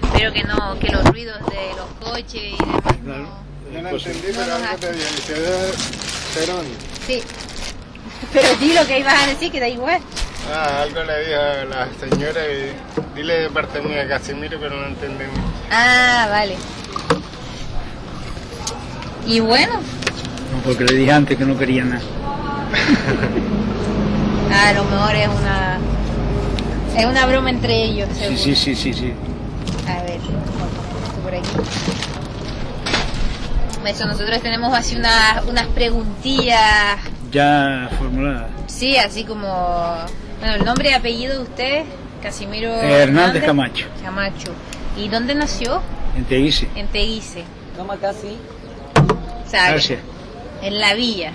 Espero que los ruidos de los coches y demás Claro. Yo no Pues, entendí, pero algo te dije, dice Cerón. Sí. Pero di lo que ibas a decir, que da igual. Algo le dijo a la señora y dile de parte mía Casimiro, pero no entendí. Ah, vale. Y bueno, no, porque le dije antes que no quería nada. a lo mejor es una broma entre ellos, seguro. Sí. A ver, esto por aquí. Eso, nosotros tenemos así unas preguntillas. Ya formulada. Sí, así como... Bueno, el nombre y apellido de usted, Casimiro Hernández Camacho. Camacho. ¿Y dónde nació? En Teguise. En Teguise. Toma casi. O sea, Gracias. en la villa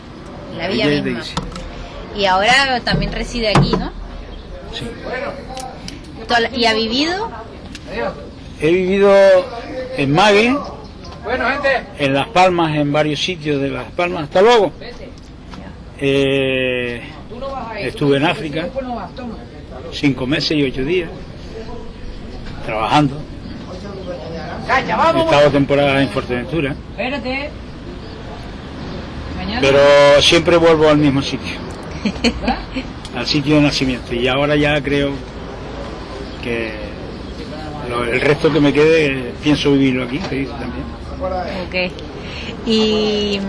Villa de misma. Teguise. Y ahora también reside aquí, ¿no? Sí. ¿Y ha vivido? He vivido en Mague, en Las Palmas, en varios sitios de Las Palmas. Hasta luego. Estuve en África 5 meses y 8 días trabajando. He estado temporada en Fuerteventura, pero siempre vuelvo al mismo sitio, al sitio de nacimiento, y ahora ya creo que el resto que me quede pienso vivirlo aquí, que dice también. Ok. ¿Y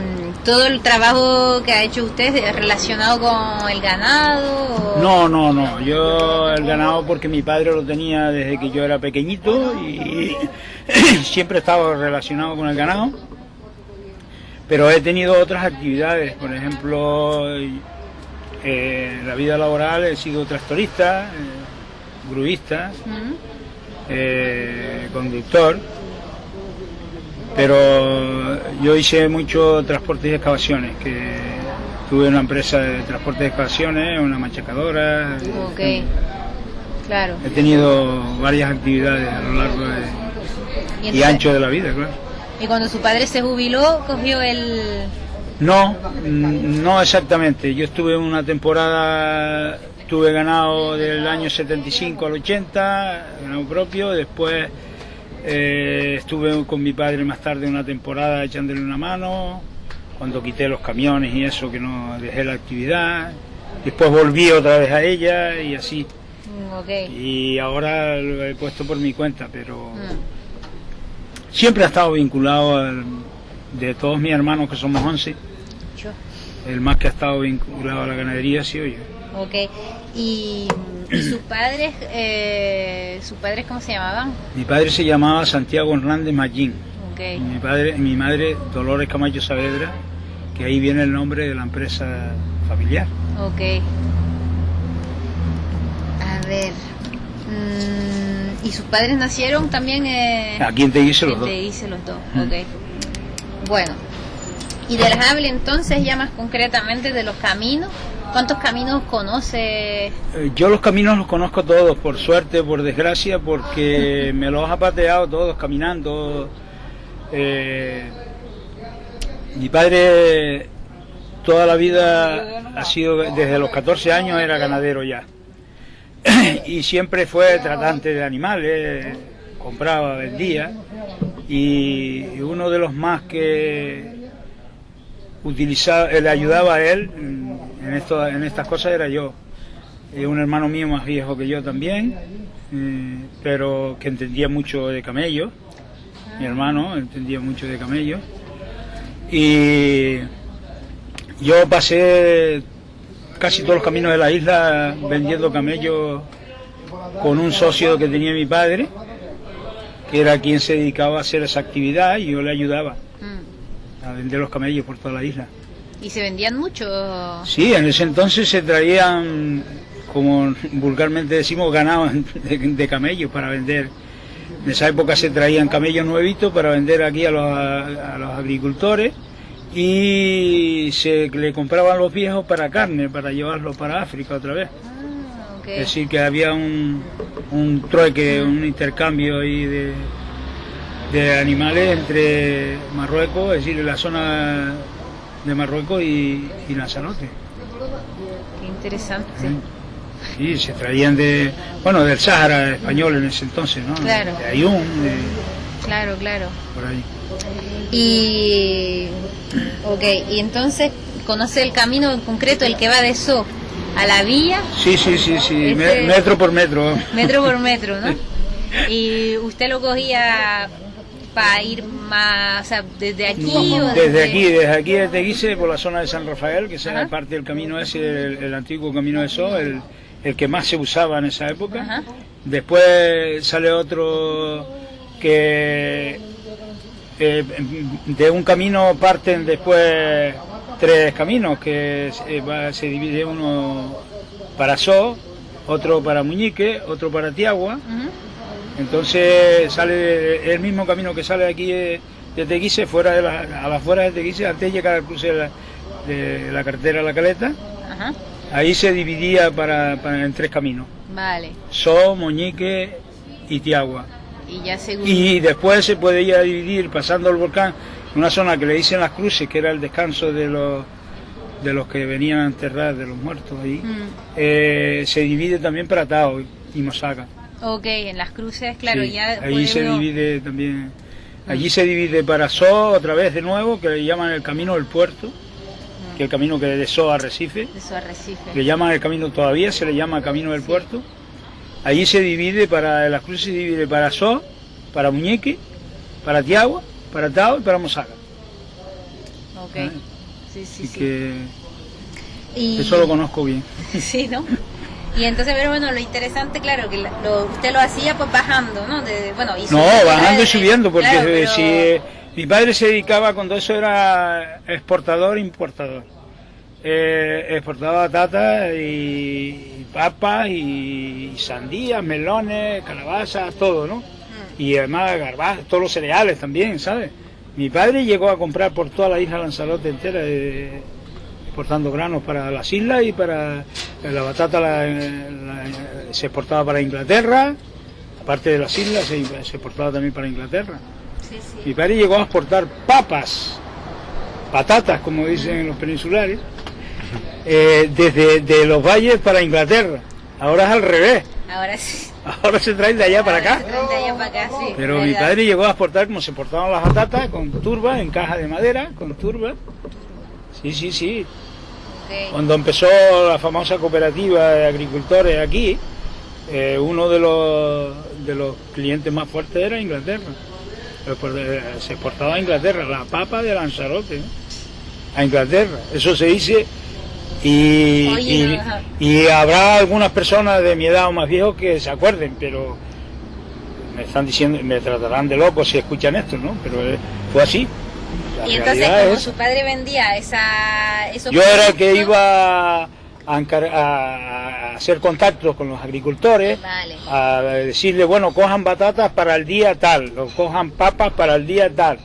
todo el trabajo que ha hecho usted es relacionado con el ganado? No, yo el ganado porque mi padre lo tenía desde que yo era pequeñito y siempre he estado relacionado con el ganado, pero he tenido otras actividades, por ejemplo, en la vida laboral he sido tractorista, gruista, conductor, pero yo hice mucho transporte y excavaciones, que tuve una empresa de transporte y excavaciones, una machacadora. Ok, claro. He tenido varias actividades a lo largo y ancho de la vida, claro. ¿Y cuando su padre se jubiló, cogió el...? No exactamente. Yo estuve una temporada, tuve ganado del año 75 al 80, ganado propio, después estuve con mi padre más tarde una temporada echándole una mano, cuando quité los camiones y eso, que no dejé la actividad, después volví otra vez a ella y así. Okay. Y ahora lo he puesto por mi cuenta, pero siempre ha estado vinculado de todos mis hermanos, que somos 11, el más que ha estado vinculado a la ganadería ha sido yo. Ok. ¿Y sus padres cómo se llamaban? Mi padre se llamaba Santiago Hernández Mallín. Okay. Y mi madre Dolores Camacho Saavedra, que ahí viene el nombre de la empresa familiar. Ok. A ver. ¿Y sus padres nacieron también? Aquí en Teguise los dos. En Teguise los dos, ok. Bueno. Y de las Ávila entonces, ya más concretamente de los caminos. ¿Cuántos caminos conoce? Yo los caminos los conozco todos, por suerte, por desgracia, porque me los ha pateado todos caminando. Mi padre toda la vida ha sido, desde los 14 años era ganadero ya. Y siempre fue tratante de animales, compraba, vendía. Y uno de los más que utilizaba, le ayudaba a él en estas cosas era yo. Un hermano mío más viejo que yo también, pero que entendía mucho de camellos. Mi hermano entendía mucho de camellos. Y yo pasé casi todos los caminos de la isla vendiendo camellos con un socio que tenía mi padre, que era quien se dedicaba a hacer esa actividad, y yo le ayudaba a vender los camellos por toda la isla. ¿Y se vendían mucho? Sí, en ese entonces se traían, como vulgarmente decimos, ganados de camellos para vender. En esa época se traían camellos nuevitos para vender aquí a los agricultores, y se le compraban los viejos para carne, para llevarlos para África otra vez. Okay. Es decir, que había un trueque, un intercambio ahí de animales entre Marruecos, es decir, la zona de Marruecos y Lanzarote. Qué interesante. Sí, se traían del Sáhara español en ese entonces, ¿no? Claro. De Ayun, Claro, claro. por ahí. Y y entonces conoce el camino en concreto, el que va de So a la villa. Sí, metro por metro. Metro por metro, ¿no? Y usted lo cogía para ir más, o sea, desde aquí o desde aquí de Teguise, por la zona de San Rafael, que es Ajá. parte del camino ese, el antiguo camino de So, el que más se usaba en esa época. Ajá. Después sale otro que de un camino parten después 3 caminos, que se divide uno para So, otro para Muñique, otro para Tiagua. Ujú. Entonces sale el mismo camino que sale aquí de Teguise, a las afueras de Teguise, antes de llegar al cruce de la carretera La Caleta. Ajá. Ahí se dividía en 3 caminos: Vale. So, Moñique y Tiagua. Y ya según... Y después se puede ir a dividir pasando el volcán en una zona que le dicen Las Cruces, que era el descanso de los que venían a enterrar, de los muertos ahí. Se divide también para Tao y Mosaca. Ok, en Las Cruces, claro, Sí, ya... ahí se divide también. Allí se divide para So otra vez de nuevo, que le llaman el camino del puerto, que es el camino que de So a Arrecife. De su arrecife. Le llaman el camino, todavía se le llama camino del puerto. Allí se divide Las Cruces, se divide para So, para Muñeque, para Tiagua, para Tao y para Mosaca. Ok. Ah. Sí, sí, Y sí. que Y... eso lo conozco bien. Sí, ¿no? Y entonces, pero bueno, lo interesante, claro, que usted lo hacía pues bajando, ¿no? No, bajando y subiendo, porque claro, pero... si mi padre se dedicaba, cuando eso era exportador, importador. Exportaba batatas y papas y sandías, melones, calabazas, todo, ¿no? Y además garbanzos, todos los cereales también, ¿sabes? Mi padre llegó a comprar por toda la isla Lanzarote entera, exportando granos para las islas, y para la batata se exportaba para Inglaterra, aparte de las islas se exportaba también para Inglaterra. Sí, sí. Mi padre llegó a exportar patatas, como dicen los peninsulares, desde los valles para Inglaterra. Ahora es al revés, Ahora sí. ahora se traen de allá para acá. Se traen de allá para acá, sí. Pero mi ¿verdad? padre llegó a exportar como se exportaban las patatas, con turba, en caja de madera, con turba. Sí. Ok. Cuando empezó la famosa cooperativa de agricultores aquí, uno de los clientes más fuertes era Inglaterra. Se exportaba a Inglaterra la papa de Lanzarote, ¿no? A Inglaterra. Eso se dice. Oye, ajá. Y habrá algunas personas de mi edad o más viejos que se acuerden, pero me están diciendo, me tratarán de loco si escuchan esto, ¿no? Pero fue así. La Y entonces, realidad como es- su padre vendía esos Yo era el que productos- iba a hacer contactos con los agricultores, Vale. a decirle, bueno, cojan batatas para el día tal, o cojan papas para el día tal.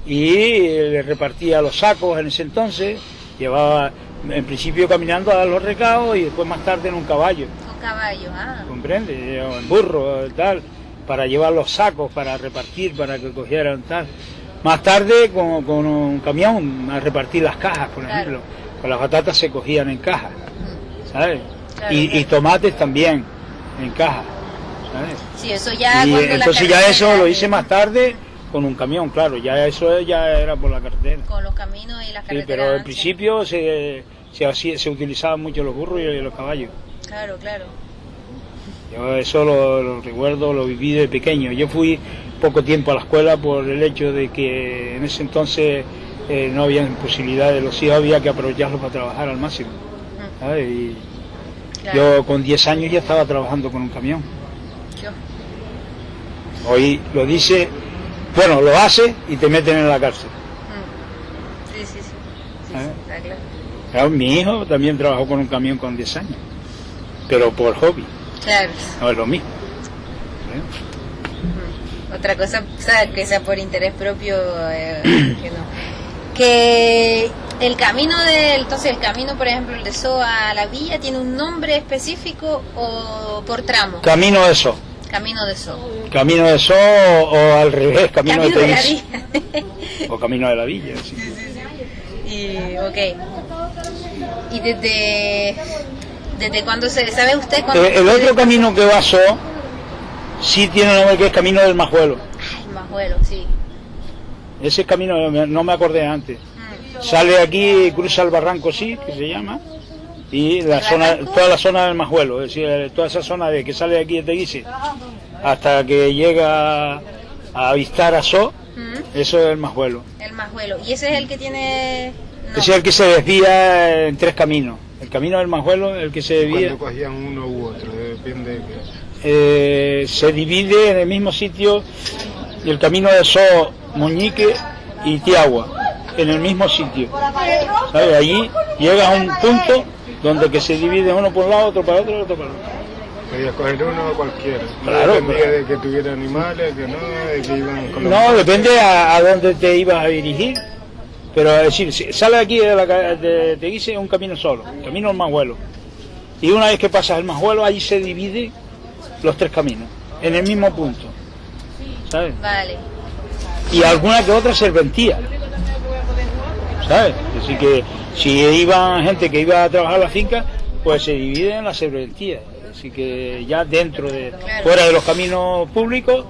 Y le repartía los sacos en ese entonces, llevaba en principio caminando a dar los recados y después más tarde en un caballo, Con caballos, ¿comprende? O en burro, tal, para llevar los sacos, para repartir, para que cogieran tal. Más tarde con un camión a repartir las cajas, por Claro. ejemplo. Con las batatas se cogían en cajas, ¿sabes? Claro, y claro. tomates también en cajas, ¿sabes? Sí, eso ya Y cuando la entonces ya carretera eso lo de- hice más tarde con un camión, claro, ya eso ya era por la carretera. Con los caminos y las Sí, carreteras. pero en anchas. principio se utilizaban mucho los burros y los caballos. Claro, claro. Yo eso lo recuerdo, lo viví de pequeño. Yo fui poco tiempo a la escuela por el hecho de que en ese entonces no había posibilidades, los hijos había que aprovecharlos para trabajar al máximo, ¿sabes? Y Claro. yo con 10 años ya estaba trabajando con un camión. Yo. Hoy lo dice, bueno, lo hace y te meten en la cárcel. Sí, sí, sí. Sí, ¿Eh? sí, está claro. Claro, mi hijo también trabajó con un camión con 10 años, pero por hobby, Claro. no es lo mismo. Otra cosa, o sea, que sea por interés propio, que no. Que el camino entonces el camino, por ejemplo, el de So a la villa, ¿tiene un nombre específico o por tramo? Camino de So, Camino de So. camino de So o al revés, camino de Camino de la Teguise, villa. o camino de la villa, sí. Y, ok. Y desde ¿Desde cuándo sabe usted cuándo? El otro camino que va a So sí tiene nombre, que es Camino del Majuelo. Ay, Majuelo, sí. Ese camino no me acordé antes. Sale aquí, cruza el barranco, sí, que se llama, y la zona, toda la zona del Majuelo, es decir, toda esa zona de que sale de aquí de Teguise hasta que llega a avistar a So, eso es el Majuelo. El Majuelo. ¿Y ese es el que tiene...? No. Ese es el que se desvía en 3 caminos. El camino del Majuelo, el que se desvía... ¿Cuándo cogían uno u otro? Depende de qué. Se divide en el mismo sitio el camino de So, Moñique y Tiagua, en el mismo sitio, ¿sabes? Allí llega a un punto donde que se divide uno por un lado, otro para otro, otro para otro. Podía coger uno o cualquiera. Claro, dependía pero... de que tuviera animales, que no, de que iban con los... No, depende a dónde te ibas a dirigir. Pero es decir, si sale aquí de Teguise un camino solo, camino al Majuelo. Y una vez que pasas el Majuelo, allí se divide los 3 caminos, en el mismo punto, ¿sabes? Vale. Y alguna que otra serventía, ¿sabes? Así que si iba gente que iba a trabajar la finca, pues se divide en la serventía. Así que ya dentro de, Claro. fuera de los caminos públicos,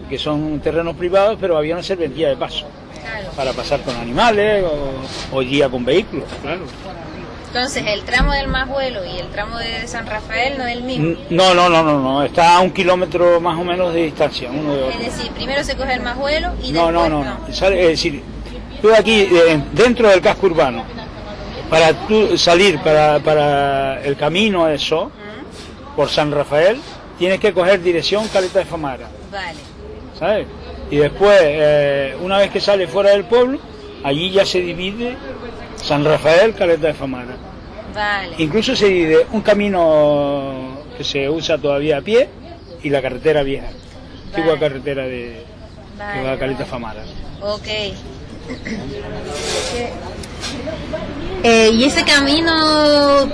que son terrenos privados, pero había una serventía de paso, Claro. para pasar con animales o hoy día con vehículos, claro. Entonces, el tramo del Majuelo y el tramo de San Rafael no es el mismo. No, está a 1 kilómetro más o menos de distancia, uno de otro. Es decir, primero se coge el Majuelo y No, después no. Es decir, tú aquí, dentro del casco urbano, para tú salir para el camino de So, por San Rafael, tienes que coger dirección Caleta de Famara, Vale. ¿sabes? Y después, una vez que sale fuera del pueblo, allí ya se divide San Rafael, Caleta de Famara. Vale. Incluso se divide un camino que se usa todavía a pie y la carretera vieja, antigua carretera que va a Caleta de Famara. Ok. Y ese camino,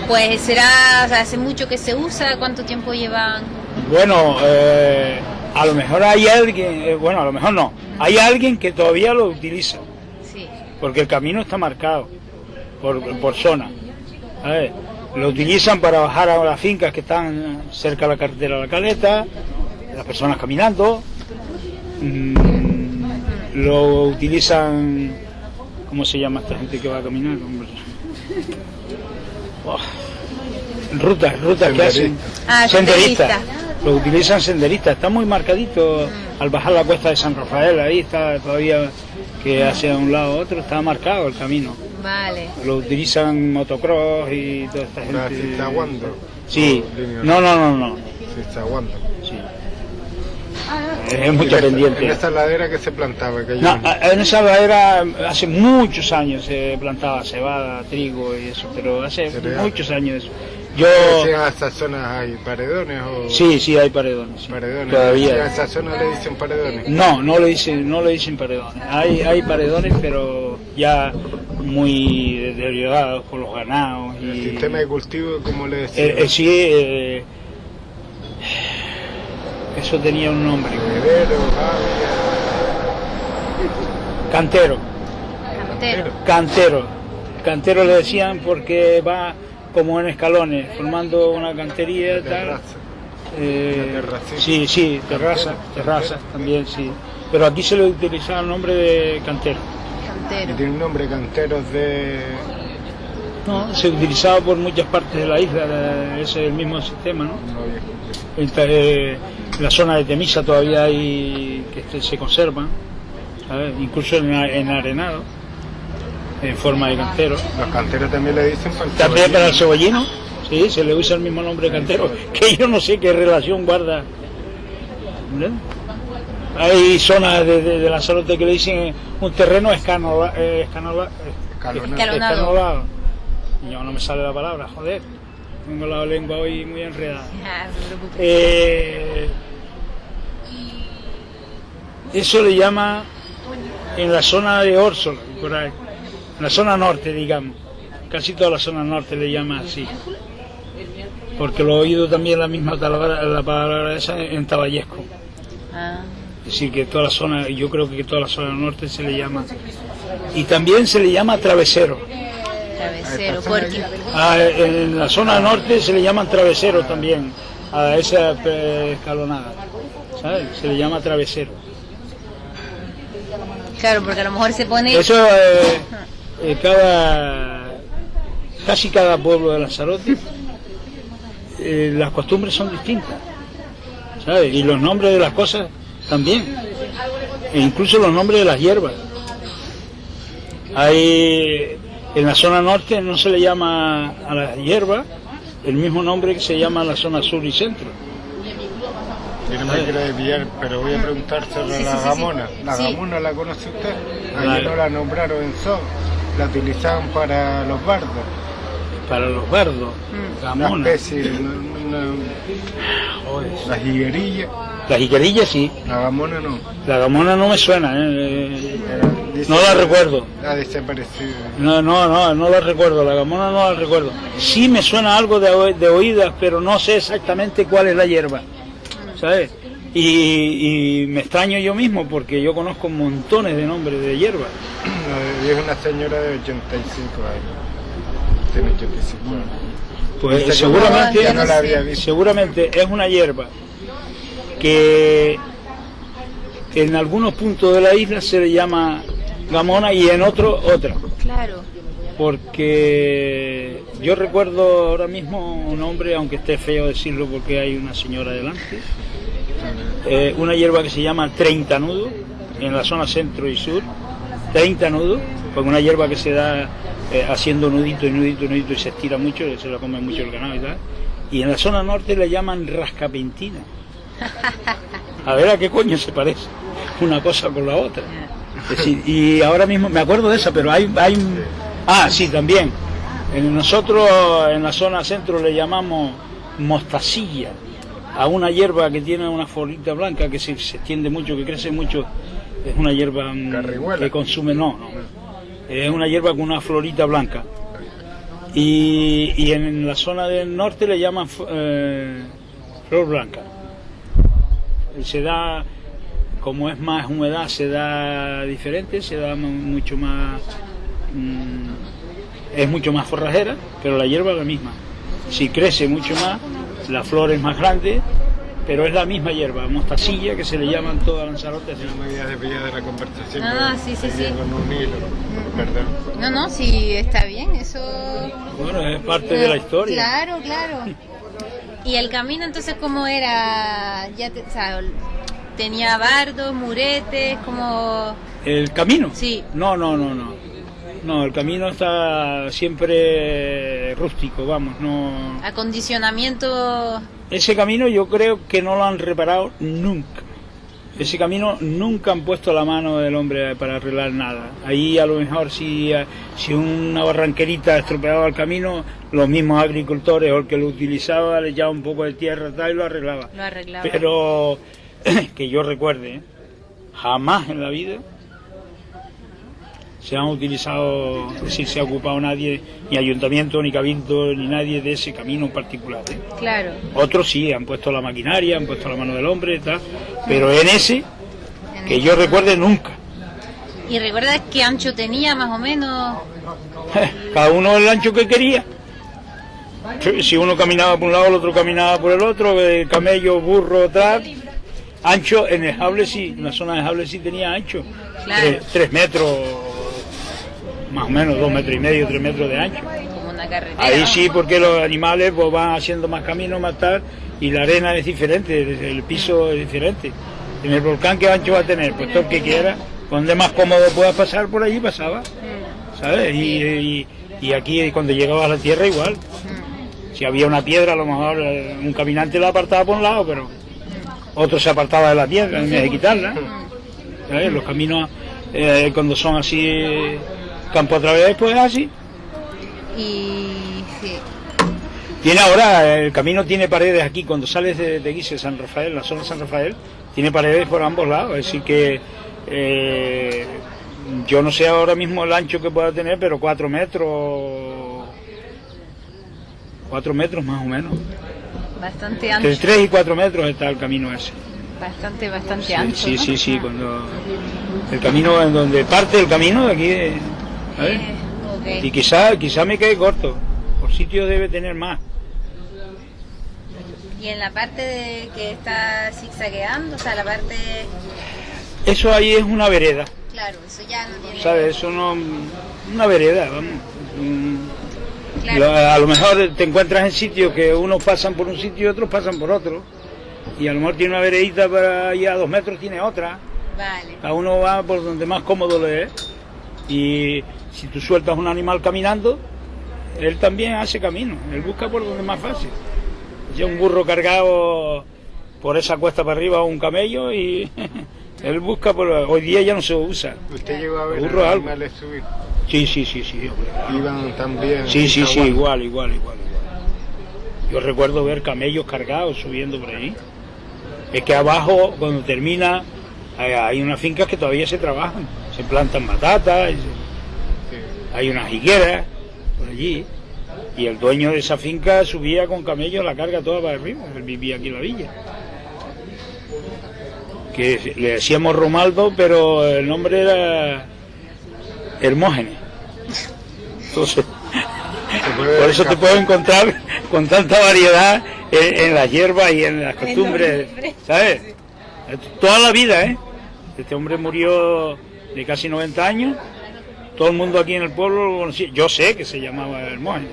pues será, o sea, hace mucho que se usa, ¿cuánto tiempo llevan? Bueno, a lo mejor hay alguien, bueno, a lo mejor no, hay alguien que todavía lo utiliza, Sí. porque el camino está marcado por zona, ¿sabes? Lo utilizan para bajar a las fincas que están cerca de la carretera de la Caleta, las personas caminando, lo utilizan, ¿cómo se llama esta gente que va a caminar? Hombre? Oh, rutas que hacen, senderistas. Lo utilizan senderistas, está muy marcadito al bajar la cuesta de San Rafael, ahí está todavía, que hacia un lado u otro está marcado el camino. Vale. Lo utilizan motocross y toda esta gente. ¿Se está aguando? Sí, no. Se está aguando. Sí. Es mucho pendiente. En esa ladera que se plantaba. Que No, en esa ladera hace muchos años se plantaba cebada, trigo y eso, pero hace muchos años eso. Yo... ¿A esas zonas hay paredones o...? Sí, hay paredones. Sí. Paredones. Todavía. ¿A esas zonas le dicen paredones? No le dicen paredones. Hay paredones, pero ya muy deteriorados por los ganados. ¿El Y sistema de cultivo, cómo le decían? sí, eso tenía un nombre. Heredero, Cantero. Cantero. Cantero le decían porque va como en escalones, formando una cantería, tal. Sí, terrazas también, sí. Pero aquí se le utilizaba el nombre de cantero. Cantero. Tiene un nombre, canteros de... No, se utilizaba por muchas partes de la isla, ese es el mismo sistema, ¿no? La zona de Temisa todavía hay que se conservan, ¿sabes? Incluso en arenado, en forma de cantero. Los canteros también le dicen para el También cebollino. para el cebollino, sí, se le usa el mismo nombre de cantero, que yo no sé qué relación guarda. ¿Verdad? Hay zonas de la Salote que le dicen un terreno escalonado. Yo no me sale la palabra, joder. Tengo la lengua hoy muy enredada. Ah, no te preocupes. Eso le llama en la zona de Órsola, por ahí. En la zona norte, digamos. Casi toda la zona norte le llama así. Porque lo he oído también la misma la palabra esa en Taballesco. Ah. Es decir, que toda la zona, yo creo que toda la zona norte se le llama. Y también se le llama travesero. Travesero, porque En la zona norte se le llaman traveseros también, a esa escalonada, ¿sabes? Se le llama travesero. claro, porque a lo mejor se pone Eso, casi cada pueblo de Lanzarote, las costumbres son distintas, ¿sabes? Y los nombres de las cosas también, e incluso los nombres de las hierbas. En la zona norte no se le llama a la hierba el mismo nombre que se llama a la zona sur y centro. Yo no me quiero desviar, pero voy a preguntar sobre la gamona. ¿La gamona la conoce usted? Aquí no la nombraron en Son, la utilizaban para los bardos. Para los bardos, gamona. Una especie, la jiguerilla. La jiquerilla sí. La gamona no. La gamona no me suena, no la recuerdo. Ha desaparecido. No la recuerdo, la gamona no la recuerdo. Sí me suena algo de oídas, pero no sé exactamente cuál es la hierba, ¿sabes? Y me extraño yo mismo porque yo conozco montones de nombres de hierba. Es una señora de 85 años. Tiene 85 años. Pues seguramente, ya no la había visto. Seguramente es una hierba que en algunos puntos de la isla se le llama gamona y en otros otra. claro. Porque yo recuerdo ahora mismo un hombre, aunque esté feo decirlo porque hay una señora delante, una hierba que se llama 30 nudos en la zona centro y sur, 30 nudos, con una hierba que se da haciendo nudito y nudito y nudito y se estira mucho, se la come mucho el ganado y tal. Y en la zona norte le llaman rascapintina. A ver a qué coño se parece una cosa con la otra. Es decir, y ahora mismo me acuerdo de esa, pero hay sí, también. Nosotros en la zona centro le llamamos mostacilla a una hierba que tiene una florita blanca que se extiende mucho, que crece mucho. Es una hierba que consume, es una hierba con una florita blanca. Y en la zona del norte le llaman flor blanca. Se da, como es más humedad, se da diferente, se da mucho más, es mucho más forrajera, pero la hierba es la misma. Si crece mucho más, la flor es más grande, pero es la misma hierba, mostacilla, que se le llaman todas Lanzarote. No me había desviado de la conversación. Sí. Con un hilo, perdón. No, sí, está bien, eso. Bueno, es parte de la historia. Claro. ¿Y el camino entonces cómo era? O sea, ¿tenía bardos, muretes, como...? ¿El camino? Sí. No, el camino está siempre rústico, vamos, no... Acondicionamiento... Ese camino yo creo que no lo han reparado nunca. Ese camino nunca han puesto la mano del hombre para arreglar nada. Ahí a lo mejor si una barranquerita estropeaba el camino, los mismos agricultores o el que lo utilizaba le echaba un poco de tierra tal, y lo arreglaba. Pero que yo recuerde, jamás en la vida se han utilizado, es decir, se ha ocupado nadie, ni ayuntamiento, ni cabildo, ni nadie de ese camino en particular. Claro. Otros sí, han puesto la maquinaria, han puesto la mano del hombre y tal, pero en ese, que yo recuerde, nunca. ¿Y recuerdas qué ancho tenía más o menos? Cada uno el ancho que quería. Si uno caminaba por un lado, el otro caminaba por el otro, camello, burro, tal. Ancho, en el Jable sí, en la zona de Jable sí tenía ancho. Claro. 3 metros, más o menos 2 metros y medio, 3 metros de ancho. Como una carretera. Ahí sí, porque los animales pues, van haciendo más camino, más tal, y la arena es diferente, el piso es diferente. En el volcán, ¿qué ancho va a tener? Pues todo el que quiera, donde más cómodo puedas pasar por allí, pasaba, ¿sabes? Y aquí, cuando llegaba a la tierra, igual. Si había una piedra, a lo mejor un caminante la apartaba por un lado, pero otro se apartaba de la piedra, en vez de quitarla. ¿Sabes? Los caminos, cuando son así, campo a través, pues es así. Y sí. Tiene ahora, el camino tiene paredes aquí, cuando sales de Guise, San Rafael, la zona de San Rafael, tiene paredes por ambos lados, es decir que yo no sé ahora mismo el ancho que pueda tener, pero 4 metros más o menos. Bastante ancho. Entre 3 y 4 metros está el camino ese. Bastante ancho. Sí, sí, cuando el camino, en donde parte el camino de aquí, ¿sabes? Ok. Y quizá me quede corto, por sitio debe tener más. Y en la parte de que está zigzagueando, o sea, la parte... Eso ahí es una vereda, Claro, eso ya no tiene... ¿sabes? Eso no... una vereda, vamos. Claro. A lo mejor te encuentras en sitios que unos pasan por un sitio y otros pasan por otro. Y a lo mejor tiene una veredita para allá a 2 metros, tiene otra. Vale. A uno va por donde más cómodo le es. Y si tú sueltas un animal caminando, él también hace camino. Él busca por donde es más fácil. Ya un burro cargado por esa cuesta para arriba o un camello y él busca por... Hoy día ya no se usa. ¿Usted llegó a ver Burro los algo. animales subir? Sí. Iban también. Sí, Zaguán. igual. Yo recuerdo ver camellos cargados subiendo por ahí. Es que abajo, cuando termina, hay unas fincas que todavía se trabajan. Se plantan batatas, hay unas higueras por allí. Y el dueño de esa finca subía con camellos la carga toda para arriba. Él vivía aquí en la villa. Que le decíamos Romaldo, pero el nombre era Hermógenes. Entonces, por eso te puedo encontrar con tanta variedad en las hierbas y en las costumbres, ¿sabes? Toda la vida, ¿eh? Este hombre murió de casi 90 años. Todo el mundo aquí en el pueblo lo conocía. Yo sé que se llamaba Hermógenes,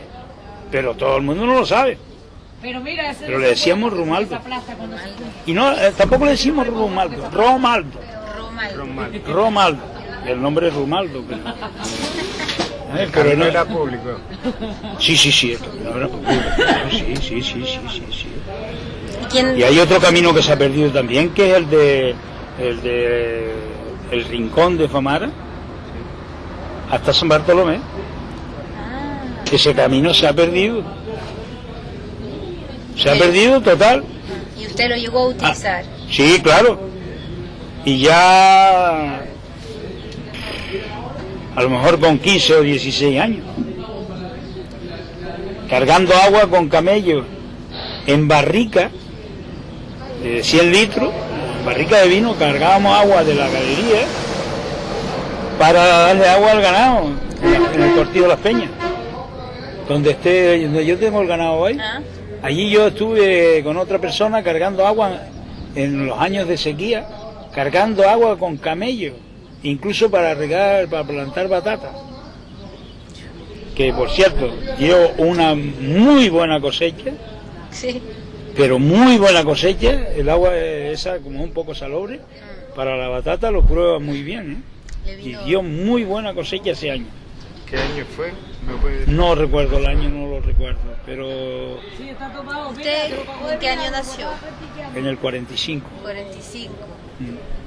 pero todo el mundo no lo sabe. Pero le decíamos Romaldo. Y no, tampoco le decimos Romaldo, Romaldo. El nombre es Romaldo. Pero no era público. Sí, no era público. Sí. ¿Quién? Y hay otro camino que se ha perdido también, que es el de el Rincón de Famara hasta San Bartolomé. Ese camino se ha perdido. Se ha perdido total. ¿Y usted lo llegó a utilizar? Sí, claro. Y ya a lo mejor con 15 o 16 años. Cargando agua con camellos en barrica de 100 litros, barrica de vino, cargábamos agua de la galería para darle agua al ganado en el Cortillo de las Peñas, donde yo tengo el ganado hoy. Allí yo estuve con otra persona cargando agua en los años de sequía, cargando agua con camellos, incluso para regar, para plantar batatas. Que por cierto, dio una muy buena cosecha, Sí. pero muy buena cosecha. El agua esa como un poco salobre, para la batata lo prueba muy bien, ¿eh? Y dio muy buena cosecha ese año. ¿Qué año fue? ¿Me puede decir? No recuerdo el año, no lo recuerdo, pero ¿Usted en qué año nació? en el 45. 45.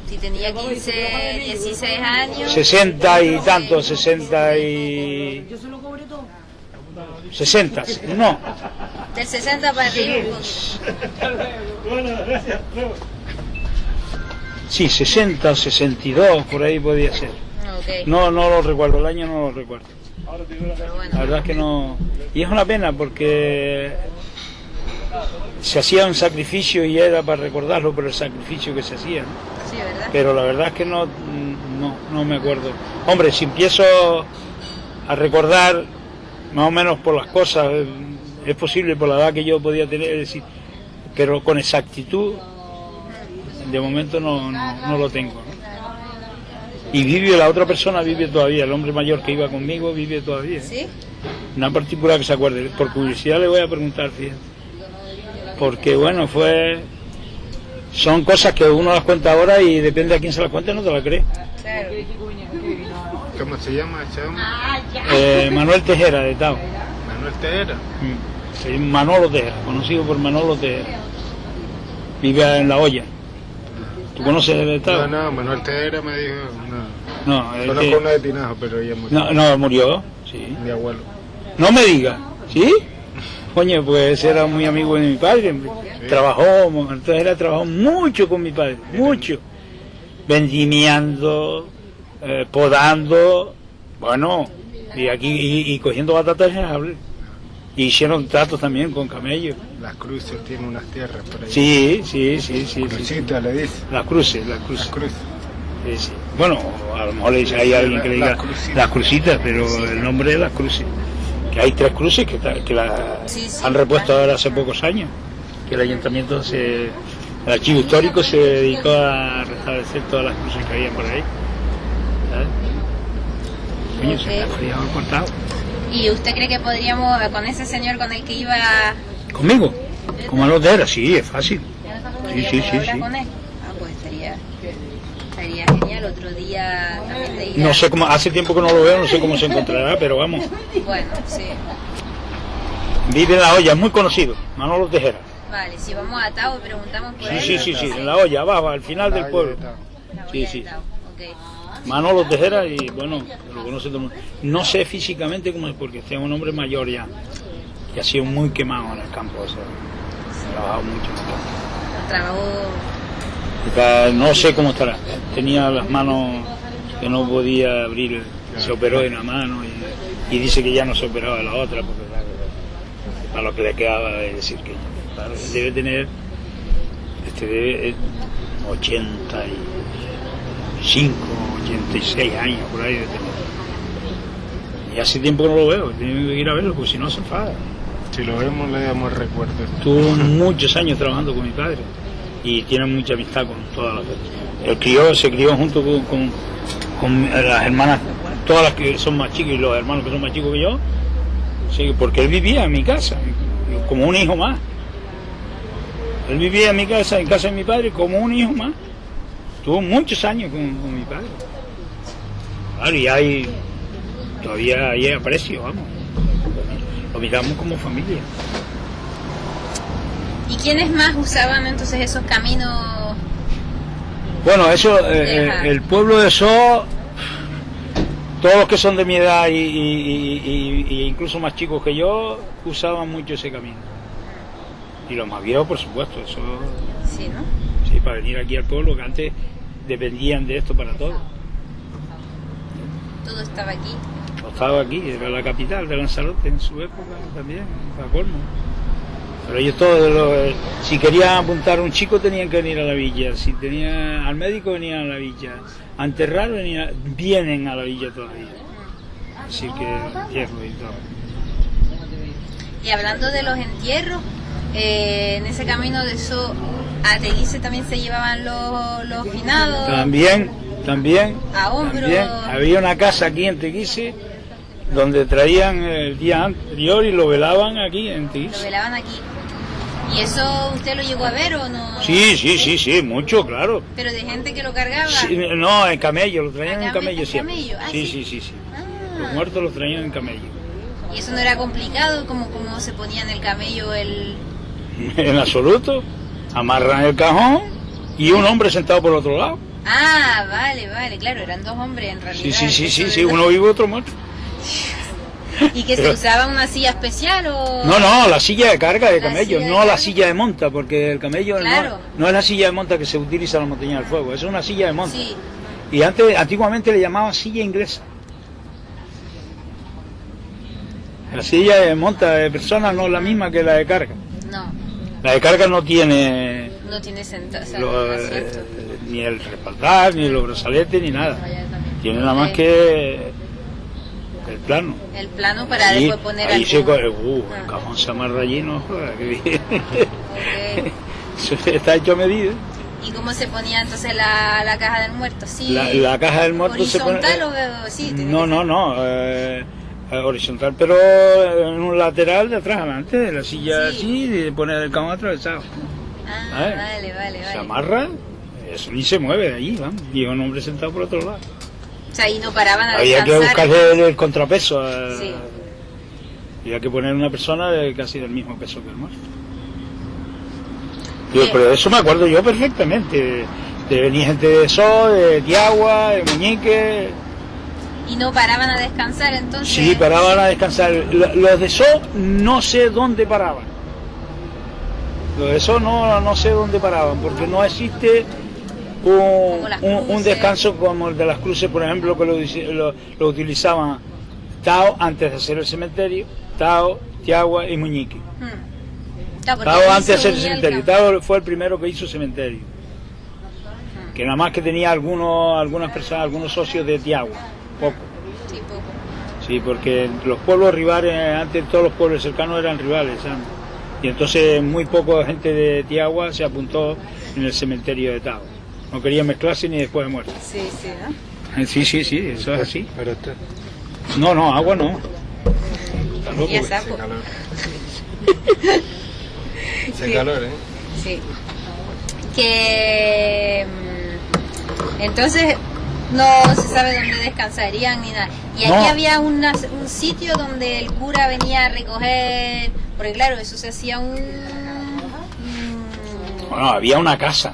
Si tenía 15, 16 años. 60 y tanto, 60 y... 60, no. Del 60 para arriba. Sí, 60, 62, por ahí podía ser. Ok. No lo recuerdo, el año no lo recuerdo. Pero bueno. La verdad es que no... Y es una pena porque se hacía un sacrificio y era para recordarlo por el sacrificio que se hacía, ¿no? Sí, ¿verdad? Pero la verdad es que no me acuerdo. Hombre, si empiezo a recordar más o menos por las cosas, es posible por la edad que yo podía tener, es decir, pero con exactitud, de momento no lo tengo, ¿no? Y vive, la otra persona vive todavía, el hombre mayor que iba conmigo vive todavía, ¿eh? ¿Sí? Una particular que se acuerde. Por curiosidad le voy a preguntar, fíjate. Porque bueno, son cosas que uno las cuenta ahora y depende a quién se las cuente, no te las crees. Claro. ¿Cómo se llama ese hombre? Manuel Tejera, de Tao. Manuel Tejera. Sí, Manolo Tejera, conocido por Manolo Tejera. Vive en La Hoya. ¿Tú conoces el Tao? No, Manuel Tejera me dijo. No, Conozco uno de Tinajo, pero ya murió. No, murió, sí. Mi abuelo. No me digas, ¿sí? Coño, pues era muy amigo de mi padre. Sí. Trabajó mucho con mi padre, mucho. Vendimiando, podando, bueno, y cogiendo batatas en Jable. Y hicieron tratos también con camellos. Las Cruces tiene unas tierras por ahí. Sí. Crucita le dice. Las cruces. Las Cruces. Sí. Bueno, a lo mejor hay alguien que le diga las crucitas, pero el nombre es las cruces. Que hay 3 cruces que han repuesto ahora hace pocos años, que el ayuntamiento, el archivo histórico se dedicó a restablecer todas las cruces que había por ahí. ¿Sabes? Coño, se me ha fallado el cortado. ¿Y usted cree que podríamos, con ese señor con el que iba... ¿Conmigo? ¿Como a los de Sí, es fácil. Sí. Con él? Ah, pues estaría genial. Otro día también de ir No sé cómo, hace tiempo que no lo veo, no sé cómo se encontrará, pero vamos. Bueno, sí. Vive en La Hoya, es muy conocido, Manolo Tejera. Vale, si vamos a Tao preguntamos por él. Sí, en La Hoya, abajo, al final del pueblo. Sí. Okay. Manolo Tejera, y bueno, lo conoce todo el mundo. No sé físicamente cómo es, porque es un hombre mayor ya, y ha sido muy quemado en el campo, o sea, ha trabajado mucho en el campo. Trabajó... No sé cómo estará, tenía las manos que no podía abrir, se operó de una mano y dice que ya no se operaba de la otra, porque a lo que le quedaba de decir que claro, él debe tener 85, 86 años por ahí de tener. Y hace tiempo que no lo veo, tengo que ir a verlo porque si no se enfada. Si lo vemos le damos recuerdos. Tuvo muchos años trabajando con mi padre y tiene mucha amistad con todas las personas. Se crió junto con las hermanas, todas las que son más chicas y los hermanos que son más chicos que yo, sí, porque él vivía en mi casa, como un hijo más. Él vivía en mi casa, en casa de mi padre, como un hijo más. Tuvo muchos años con mi padre. Claro, y todavía hay aprecio, vamos. Lo miramos como familia. ¿Y quiénes más usaban entonces esos caminos? Bueno, eso, el pueblo de So, todos los que son de mi edad y incluso más chicos que yo, usaban mucho ese camino. Y los más viejos, por supuesto, eso. Sí, ¿no? Sí, para venir aquí al pueblo, que antes dependían de esto para todo. Todo estaba aquí. Estaba aquí, era la capital de Lanzarote en su época también, para colmo. Pero ellos todos, si querían apuntar a un chico tenían que venir a la villa, si tenían al médico venían a la villa, a enterrar vienen a la villa todavía. Así que entierro y todo. Y hablando de los entierros, en ese camino de eso, a Teguise también se llevaban los finados. También. A hombro. Había una casa aquí en Teguise donde traían el día anterior y lo velaban aquí en Teguise. Lo velaban aquí. ¿Y eso usted lo llegó a ver o no? Sí, mucho, claro. ¿Pero de gente que lo cargaba? Sí, no, en camello, lo traían en camello siempre. ¿Camello? Ah, sí. Los muertos los traían en camello. ¿Y eso no era complicado? ¿Cómo se ponía en el camello En absoluto. Amarran el cajón y un hombre sentado por el otro lado. Ah, vale, claro, eran 2 hombres en realidad. Sí, uno vivo y otro muerto. ¿Y que se usaba una silla especial o...? No, la silla de carga de camello, no la silla de monta, porque el camello claro. no es la silla de monta que se utiliza en la montaña del fuego, es una silla de monta. Sí. Y antiguamente le llamaban silla inglesa. La silla de monta de personas no es la misma que la de carga. No. La de carga no tiene... No tiene sentido. Ni el respaldar, ni los brazaletes, ni nada. Tiene nada más que el plano. El plano para después poner ahí algo. El cajón se amarra allí, no joder, qué bien. Eso está hecho a medida. ¿Y cómo se ponía entonces la caja del muerto? ¿Sí? La caja del muerto se pone... ¿Horizontal o sí? No. Horizontal, pero en un lateral de atrás adelante, la silla así, y poner el cajón atravesado. Vale. Se amarra, eso ni se mueve de allí, vamos. Y un hombre sentado por otro lado. O sea, y no paraban a había descansar. Que buscar el contrapeso. Sí. Había que poner una persona casi del mismo peso que el muerto. Pero eso me acuerdo yo perfectamente. Venía gente de So, de Tiagua, de Muñique. ¿Y no paraban a descansar entonces? Sí, paraban a descansar. Los de So no sé dónde paraban. Los de So no sé dónde paraban, porque no existe un descanso como el de las cruces, por ejemplo, que lo utilizaban Tao antes de hacer el cementerio, Tao, Tiagua y Muñique. Tao antes de hacer el cementerio, Tao fue el primero que hizo cementerio. que nada más que tenía algunas personas, algunos socios de Tiagua, poco. Sí, poco. Sí, porque los pueblos rivales, antes todos los pueblos cercanos eran rivales, ¿sabes? Y entonces muy poca gente de Tiagua se apuntó en el cementerio de Tao. No quería mezclarse ni después de muerto. Sí, ¿no? Sí, eso es así. Pero usted, No, agua no. Está loco. Y a sapo. hace calor, ¿eh? Sí. Que entonces no se sabe dónde descansarían ni nada. Y aquí No. había un sitio donde el cura venía a recoger, porque claro, eso se hacía Bueno, había una casa.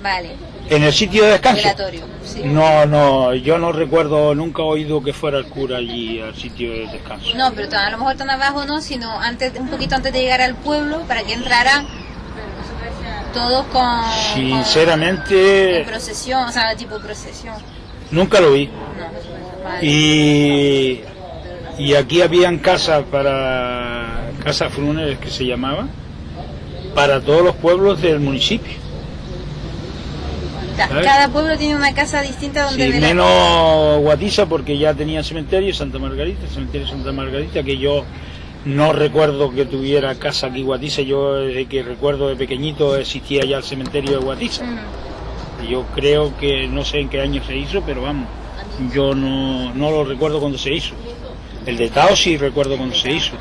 vale, En el sitio de descanso. velatorio, sí. No, yo no recuerdo, nunca he oído que fuera el cura allí al sitio de descanso. No, pero a lo mejor tan abajo no, sino un poquito antes de llegar al pueblo, para que entraran todos con Sinceramente, en procesión, o sea, tipo procesión. nunca lo vi. No, vale. Y aquí habían casas fúnebres que se llamaban, para todos los pueblos del municipio. ¿sabes? Cada pueblo tiene una casa distinta donde Sí, menos Guatiza, porque ya tenía cementerio, Santa Margarita, cementerio Santa Margarita, que yo no recuerdo que tuviera casa aquí Guatiza. Yo desde que recuerdo de pequeñito existía ya el cementerio de Guatiza. Y yo creo que no sé en qué año se hizo, pero vamos, yo no lo recuerdo cuando se hizo. El de Tao sí recuerdo cuando se hizo.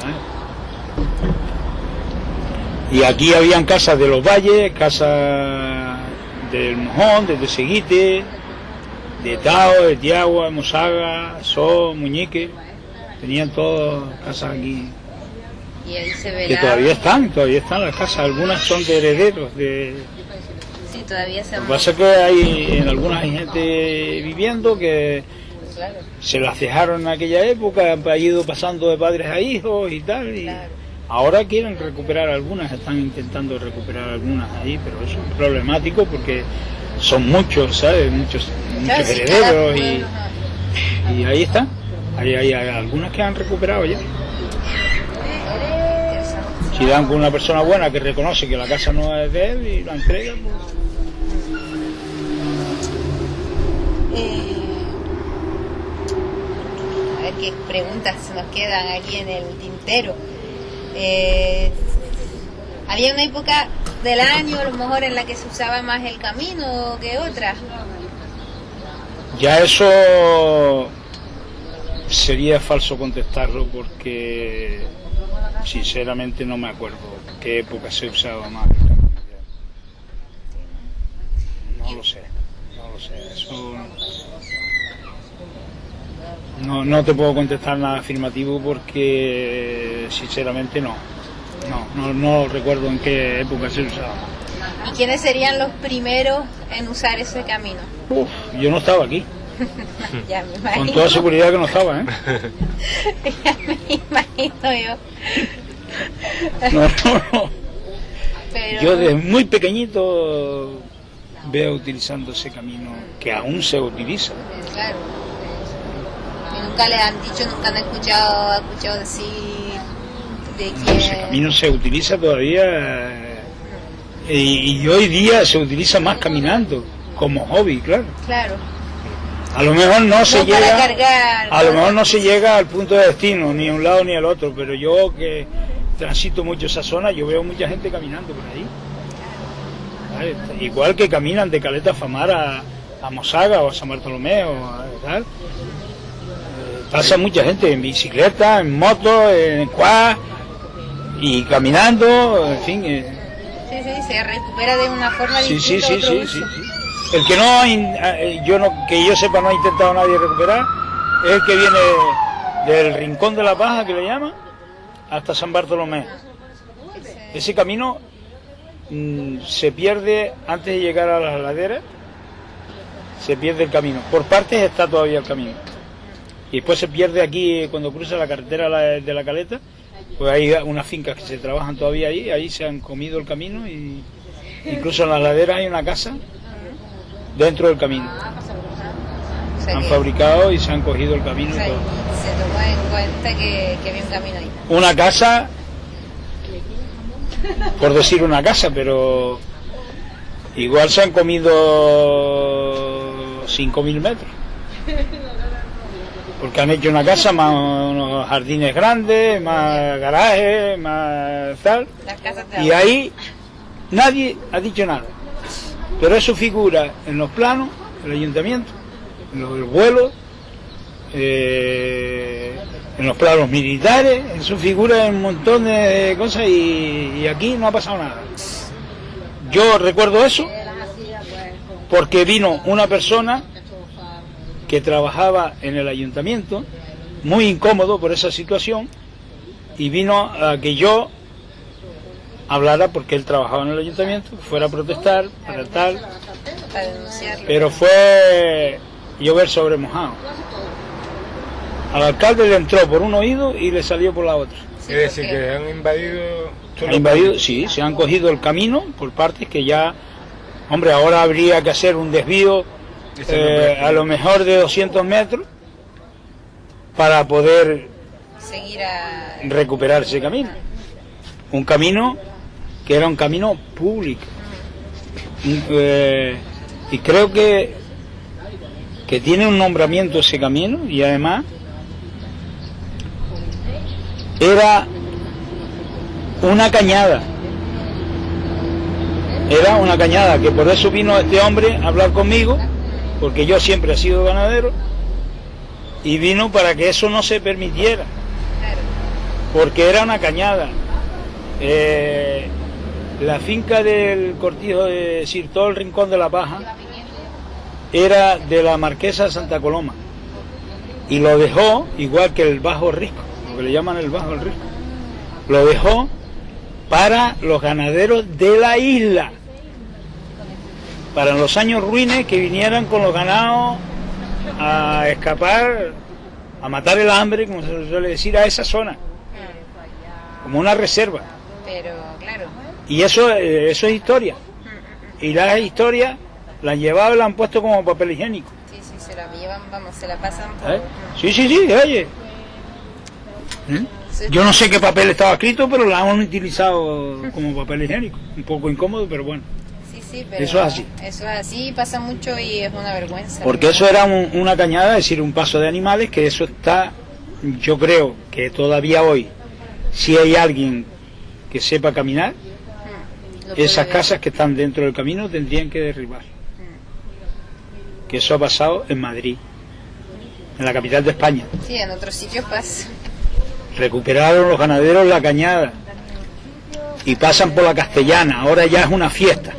¿sabes? Y aquí habían casas de los valles, casas del Mojón, de Seguite, de Tao, de Tiagua, de Mosaga, So, Muñique. Tenían todas casas aquí. Y ahí se Que velaba. todavía están las casas. Algunas son de herederos. Sí, todavía se Lo que pasa es que en algunas hay gente viviendo que Claro, se las dejaron en aquella época, han ido pasando de padres a hijos y tal. Y claro. ahora quieren recuperar algunas, están intentando recuperar algunas ahí, pero eso es problemático porque son muchos, ¿sabes? Muchos Claro, sí, herederos cada pueblo, ajá. y ahí están. Hay algunas que han recuperado ya. Interesante. Si dan con una persona buena que reconoce que la casa no es de él y la entrega, pues... A ver qué preguntas se nos quedan aquí en el tintero. ¿Había una época del año a lo mejor en la que se usaba más el camino que otra? Ya eso sería falso contestarlo porque sinceramente no me acuerdo qué época se usaba más. No lo sé, eso no te puedo contestar nada afirmativo porque sinceramente no recuerdo en qué época se usaba. ¿Y quiénes serían los primeros en usar ese camino? Yo no estaba aquí, Ya me imagino. con toda seguridad que no estaba, ¿eh? Ya me imagino yo. No. Pero Yo desde muy pequeñito veo utilizando ese camino que aún se utiliza. claro. Y nunca le han dicho, nunca han escuchado decir de quién. Ese camino se utiliza todavía y hoy día se utiliza más caminando como hobby, claro. Claro. A lo mejor no se para llega, cargar, a lo mejor no se llega al punto de destino, ni a un lado ni al otro, pero yo que transito mucho esa zona, yo veo mucha gente caminando por ahí. ¿Sabes? Igual que caminan de Caleta Famar a Mosaga o a San Bartolomé o a tal. Pasa mucha gente en bicicleta, en moto, en quad y caminando, en fin. Sí, se recupera de una forma Sí. distinta. otro uso. El que que yo sepa no ha intentado nadie recuperar es el que viene del Rincón de la Paja, que le llaman, hasta San Bartolomé. Ese camino se pierde antes de llegar a las laderas, se pierde el camino. Por partes está todavía el camino. Y después se pierde aquí cuando cruza la carretera de la Caleta, pues hay unas fincas que se trabajan todavía ahí se han comido el camino y incluso en las laderas hay una casa dentro del camino. O sea Han que fabricado y se han cogido el camino. o sea, y todo. se tomó en cuenta que había un camino ahí. Una casa, por decir una casa, pero igual se han comido 5.000 metros. Porque han hecho una casa, más unos jardines grandes, más garajes, más tal. Y ahí nadie ha dicho nada. Pero eso figura en los planos del ayuntamiento, en los vuelos, en los planos militares, eso figura en un montón de cosas y aquí no ha pasado nada. Yo recuerdo eso porque vino una persona que trabajaba en el ayuntamiento, muy incómodo por esa situación, y vino a que yo hablara porque él trabajaba en el ayuntamiento, fuera a protestar, para tal, pero fue llover sobre mojado. Al alcalde le entró por un oído y le salió por la otra. Es decir, que han invadido... Han invadido, sí, se han cogido el camino por partes que ya, hombre, ahora habría que hacer un desvío a lo mejor de 200 metros para poder recuperar ese camino. Un camino que era un camino público. Y creo que tiene un nombramiento ese camino y además era una cañada. Era una cañada, que por eso vino este hombre a hablar conmigo, porque yo siempre he sido ganadero, y vino para que eso no se permitiera, porque era una cañada. La finca del Cortijo, de decir, todo el Rincón de la Paja, era de la marquesa de Santa Coloma, y lo dejó, igual que el Bajo Risco, lo que le llaman el Bajo Risco, lo dejó para los ganaderos de la isla, para los años ruines que vinieran con los ganados a escapar, a matar el hambre, como se suele decir, a esa zona, como una reserva. Pero, claro. Y eso es historia. Y las historias las han llevado y las han puesto como papel higiénico. Sí, se la llevan, vamos, se la pasan por... Sí, oye. Yo no sé qué papel estaba escrito, pero la han utilizado como papel higiénico. Un poco incómodo, pero bueno. Sí, pero eso es así. Eso es así, pasa mucho y es una vergüenza. Porque eso era una cañada, es decir, un paso de animales, que eso está, yo creo que todavía hoy, si hay alguien que sepa caminar, esas casas que están dentro del camino tendrían que derribar. Que eso ha pasado en Madrid, en la capital de España. Sí, en otros sitios pasa. Recuperaron los ganaderos la cañada y pasan por la Castellana. Ahora ya es una fiesta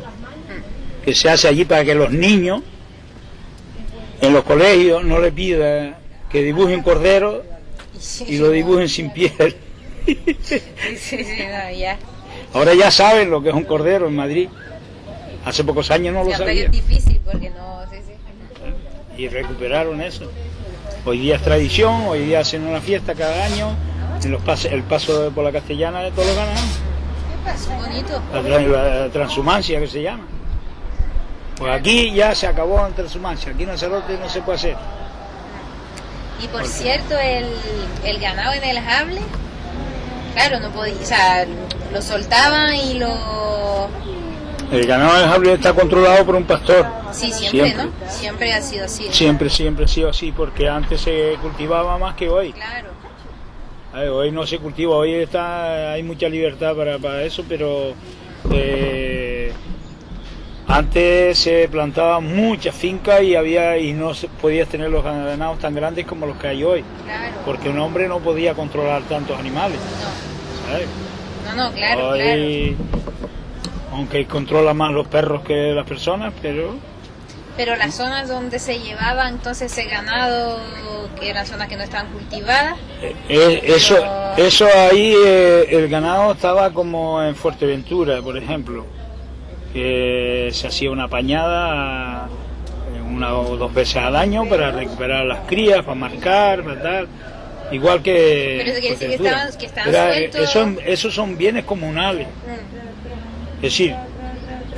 que se hace allí para que los niños en los colegios no le pidan que dibujen cordero y lo dibujen sin piel. No, ya. Ahora ya saben lo que es un cordero en Madrid. Hace pocos años no lo sabían. Es difícil porque no... Y recuperaron eso. Hoy día es tradición, hoy día hacen una fiesta cada año, en el paso por la Castellana de todos los ganados. Bonito. La transhumancia que se llama. Pues aquí ya se acabó la transhumancia, aquí en Lanzarote no se puede hacer. Y por cierto, el ganado en el jable, claro, no podía, o sea, lo soltaban y lo... El ganado en el jable está controlado por un pastor. Sí, siempre, ¿no? Siempre ha sido así. Siempre ha sido así, porque antes se cultivaba más que hoy. Claro. Hoy no se cultiva, hoy hay mucha libertad para eso, pero antes se plantaban muchas fincas y no podías tener los ganados tan grandes como los que hay hoy. Claro. Porque un hombre no podía controlar tantos animales. No. ¿Sabes? No, claro, hoy, aunque controla más los perros que las personas, pero las zonas donde se llevaba entonces ese ganado, que eran zonas que no estaban cultivadas. Eso ahí, el ganado estaba como en Fuerteventura, por ejemplo, que se hacía una pañada una o dos veces al año para recuperar las crías, para marcar, para tal. Igual que... Pero eso quiere decir que estaban sueltos. Esos son bienes comunales. Es decir,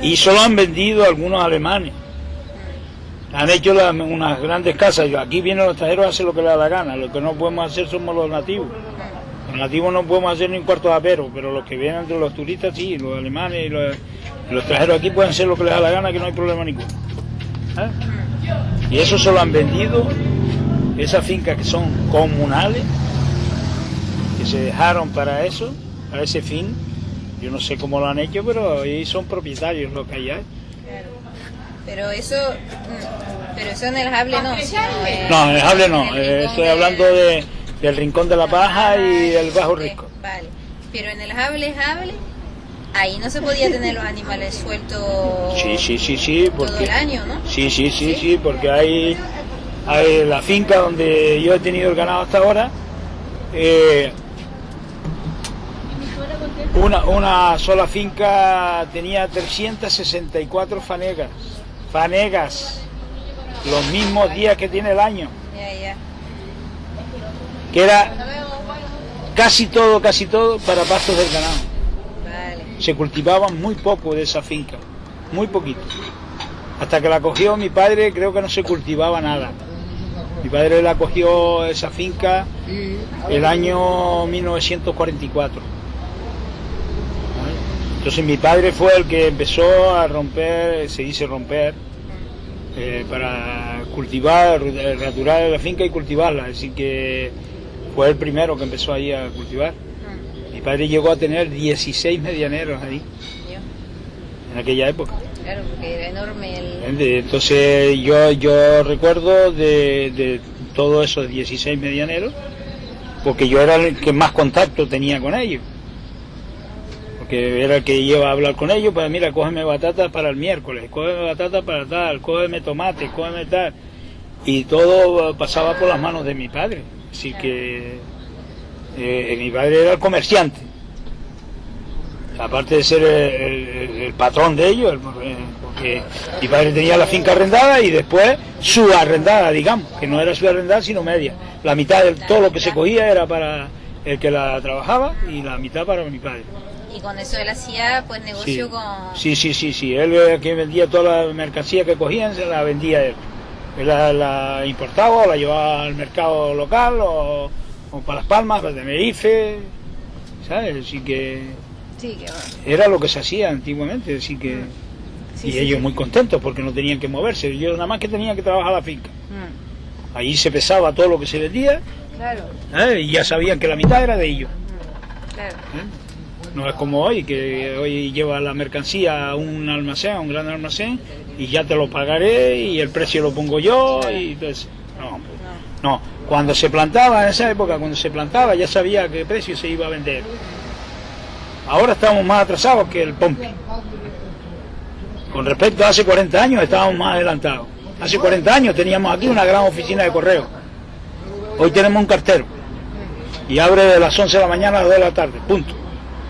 y solo han vendido algunos alemanes. Han hecho unas grandes casas. Aquí vienen los extranjeros a hacer lo que les da la gana. Lo que no podemos hacer somos los nativos. Los nativos no podemos hacer ni un cuarto de apero, pero los que vienen de los turistas sí, los alemanes y los extranjeros aquí pueden hacer lo que les da la gana, que no hay problema ninguno. ¿Eh? Y eso se lo han vendido, esas fincas que son comunales, que se dejaron para eso, para ese fin. Yo no sé cómo lo han hecho, pero ahí son propietarios los que hay. Claro. Pero eso en el Jable no. No, en el Jable no. Estoy hablando del Rincón de la Paja y el Bajo Risco. Vale. Pero en el Jable, ahí no se podía tener los animales sueltos. Sí. Todo el año, ¿no? Sí, porque hay la finca donde yo he tenido el ganado hasta ahora. Una sola finca tenía 364 fanegas, los mismos días que tiene el año, que era casi todo para pastos del ganado. Vale. Se cultivaban muy poco de esa finca, muy poquito, hasta que la cogió mi padre. Creo que no se cultivaba nada. Mi padre la cogió esa finca el año 1944. Entonces mi padre fue el que empezó a romper, se dice romper, para cultivar, raturar la finca y cultivarla. Así que fue el primero que empezó ahí a cultivar. Mi padre llegó a tener 16 medianeros ahí, en aquella época. Claro, porque era enorme Entonces yo recuerdo de todos esos 16 medianeros, porque yo era el que más contacto tenía con ellos. Que era el que iba a hablar con ellos, pues mira, cógeme batata para el miércoles, cógeme batata para tal, cógeme tomate, cógeme tal, y todo pasaba por las manos de mi padre. Así que mi padre era el comerciante, aparte de ser el patrón de ellos, porque mi padre tenía la finca arrendada y después su arrendada, digamos, que no era su arrendada sino media. La mitad de todo lo que se cogía era para el que la trabajaba y la mitad para mi padre. Y con eso él hacía pues negocio con... Sí. Él era quien vendía toda la mercancía que cogían, se la vendía él. Él la importaba o la llevaba al mercado local o para Las Palmas, para Tenerife, ¿sabes? Así que era lo que se hacía antiguamente, así que... ellos muy contentos porque no tenían que moverse, yo nada más que tenían que trabajar la finca. Allí se pesaba todo lo que se vendía, y ya sabían que la mitad era de ellos. Claro. No es como hoy, que hoy lleva la mercancía a un almacén, a un gran almacén, y ya te lo pagaré y el precio lo pongo yo. Y entonces, no. Cuando se plantaba, en esa época, cuando se plantaba, ya sabía a qué precio se iba a vender. Ahora estamos más atrasados que el Pompi. Con respecto a hace 40 años, estábamos más adelantados. Hace 40 años teníamos aquí una gran oficina de correo. Hoy tenemos un cartero. Y abre de las 11 de la mañana a las 2 de la tarde, punto.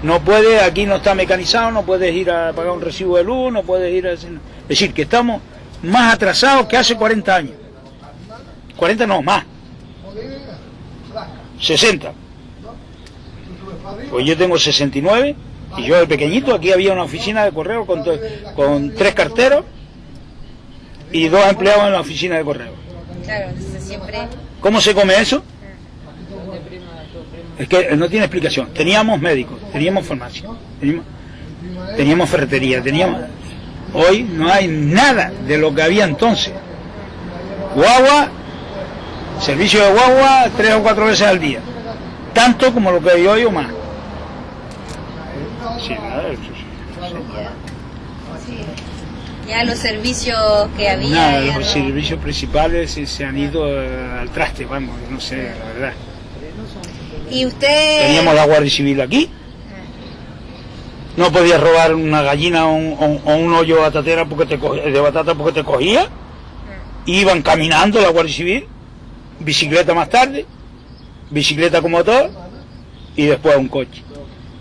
No puedes, aquí no está mecanizado, no puedes ir a pagar un recibo de luz, no puedes ir a... Es decir, que estamos más atrasados que hace 40 años. 40 no, más. 60. Pues yo tengo 69 y yo de pequeñito aquí había una oficina de correo con 3 carteros y 2 empleados en la oficina de correo. Claro, entonces siempre... ¿Cómo se come eso? Es que no tiene explicación. Teníamos médicos, teníamos farmacia, teníamos ferretería, Hoy no hay nada de lo que había entonces. Guagua, servicio de guagua 3 o 4 veces al día. Tanto como lo que hay hoy o más. Ya los servicios que había... Nada, los servicios principales se han ido al traste, vamos, no sé, la verdad. ¿Y usted...? Teníamos la Guardia Civil aquí. No podías robar una gallina o un hoyo de batatera de batata porque te cogía. Iban caminando la Guardia Civil, bicicleta más tarde, bicicleta con motor y después un coche.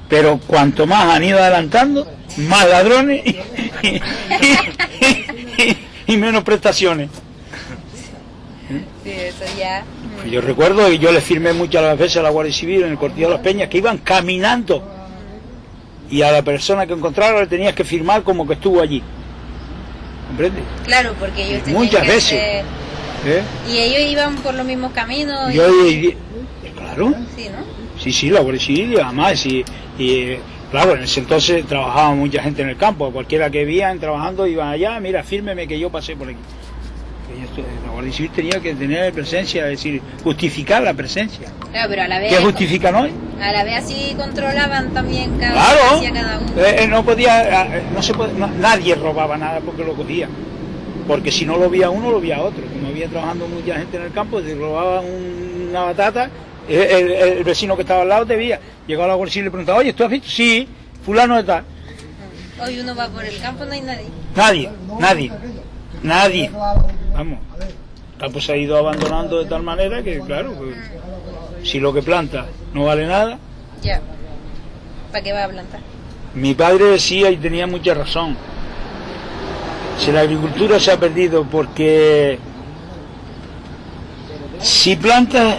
Pero cuanto más han ido adelantando, más ladrones y menos prestaciones. Sí, eso ya... Yo recuerdo que yo le firmé muchas veces a la Guardia Civil en el Cortillo de las Peñas que iban caminando y a la persona que encontraron le tenías que firmar como que estuvo allí. ¿Comprende? Claro, porque ellos tenían muchas que veces. Y ellos iban por los mismos caminos. Claro. Sí, ¿no? Sí, la Guardia Civil y además, claro, en ese entonces trabajaba mucha gente en el campo, cualquiera que veían trabajando iban allá, mira, fírmeme que yo pasé por aquí. La Guardia Civil tenía que tener presencia, es decir, justificar la presencia. Claro, pero a la vez... ¿Qué justifican hoy? A la vez así controlaban también Claro, cada uno. no podía, nadie robaba nada porque lo cogía. Porque si no lo veía uno, lo veía otro. Como había trabajando mucha gente en el campo, si robaban una batata, el vecino que estaba al lado te veía. Llegaba a la Guardia Civil y le preguntaba, oye, ¿tú has visto? Sí, fulano está. Hoy uno va por el campo, no hay nadie. Nadie. Vamos, el campo se ha ido abandonando de tal manera que, claro, pues, si lo que planta no vale nada... Ya, ¿para qué va a plantar? Mi padre decía, y tenía mucha razón, si la agricultura se ha perdido porque si plantas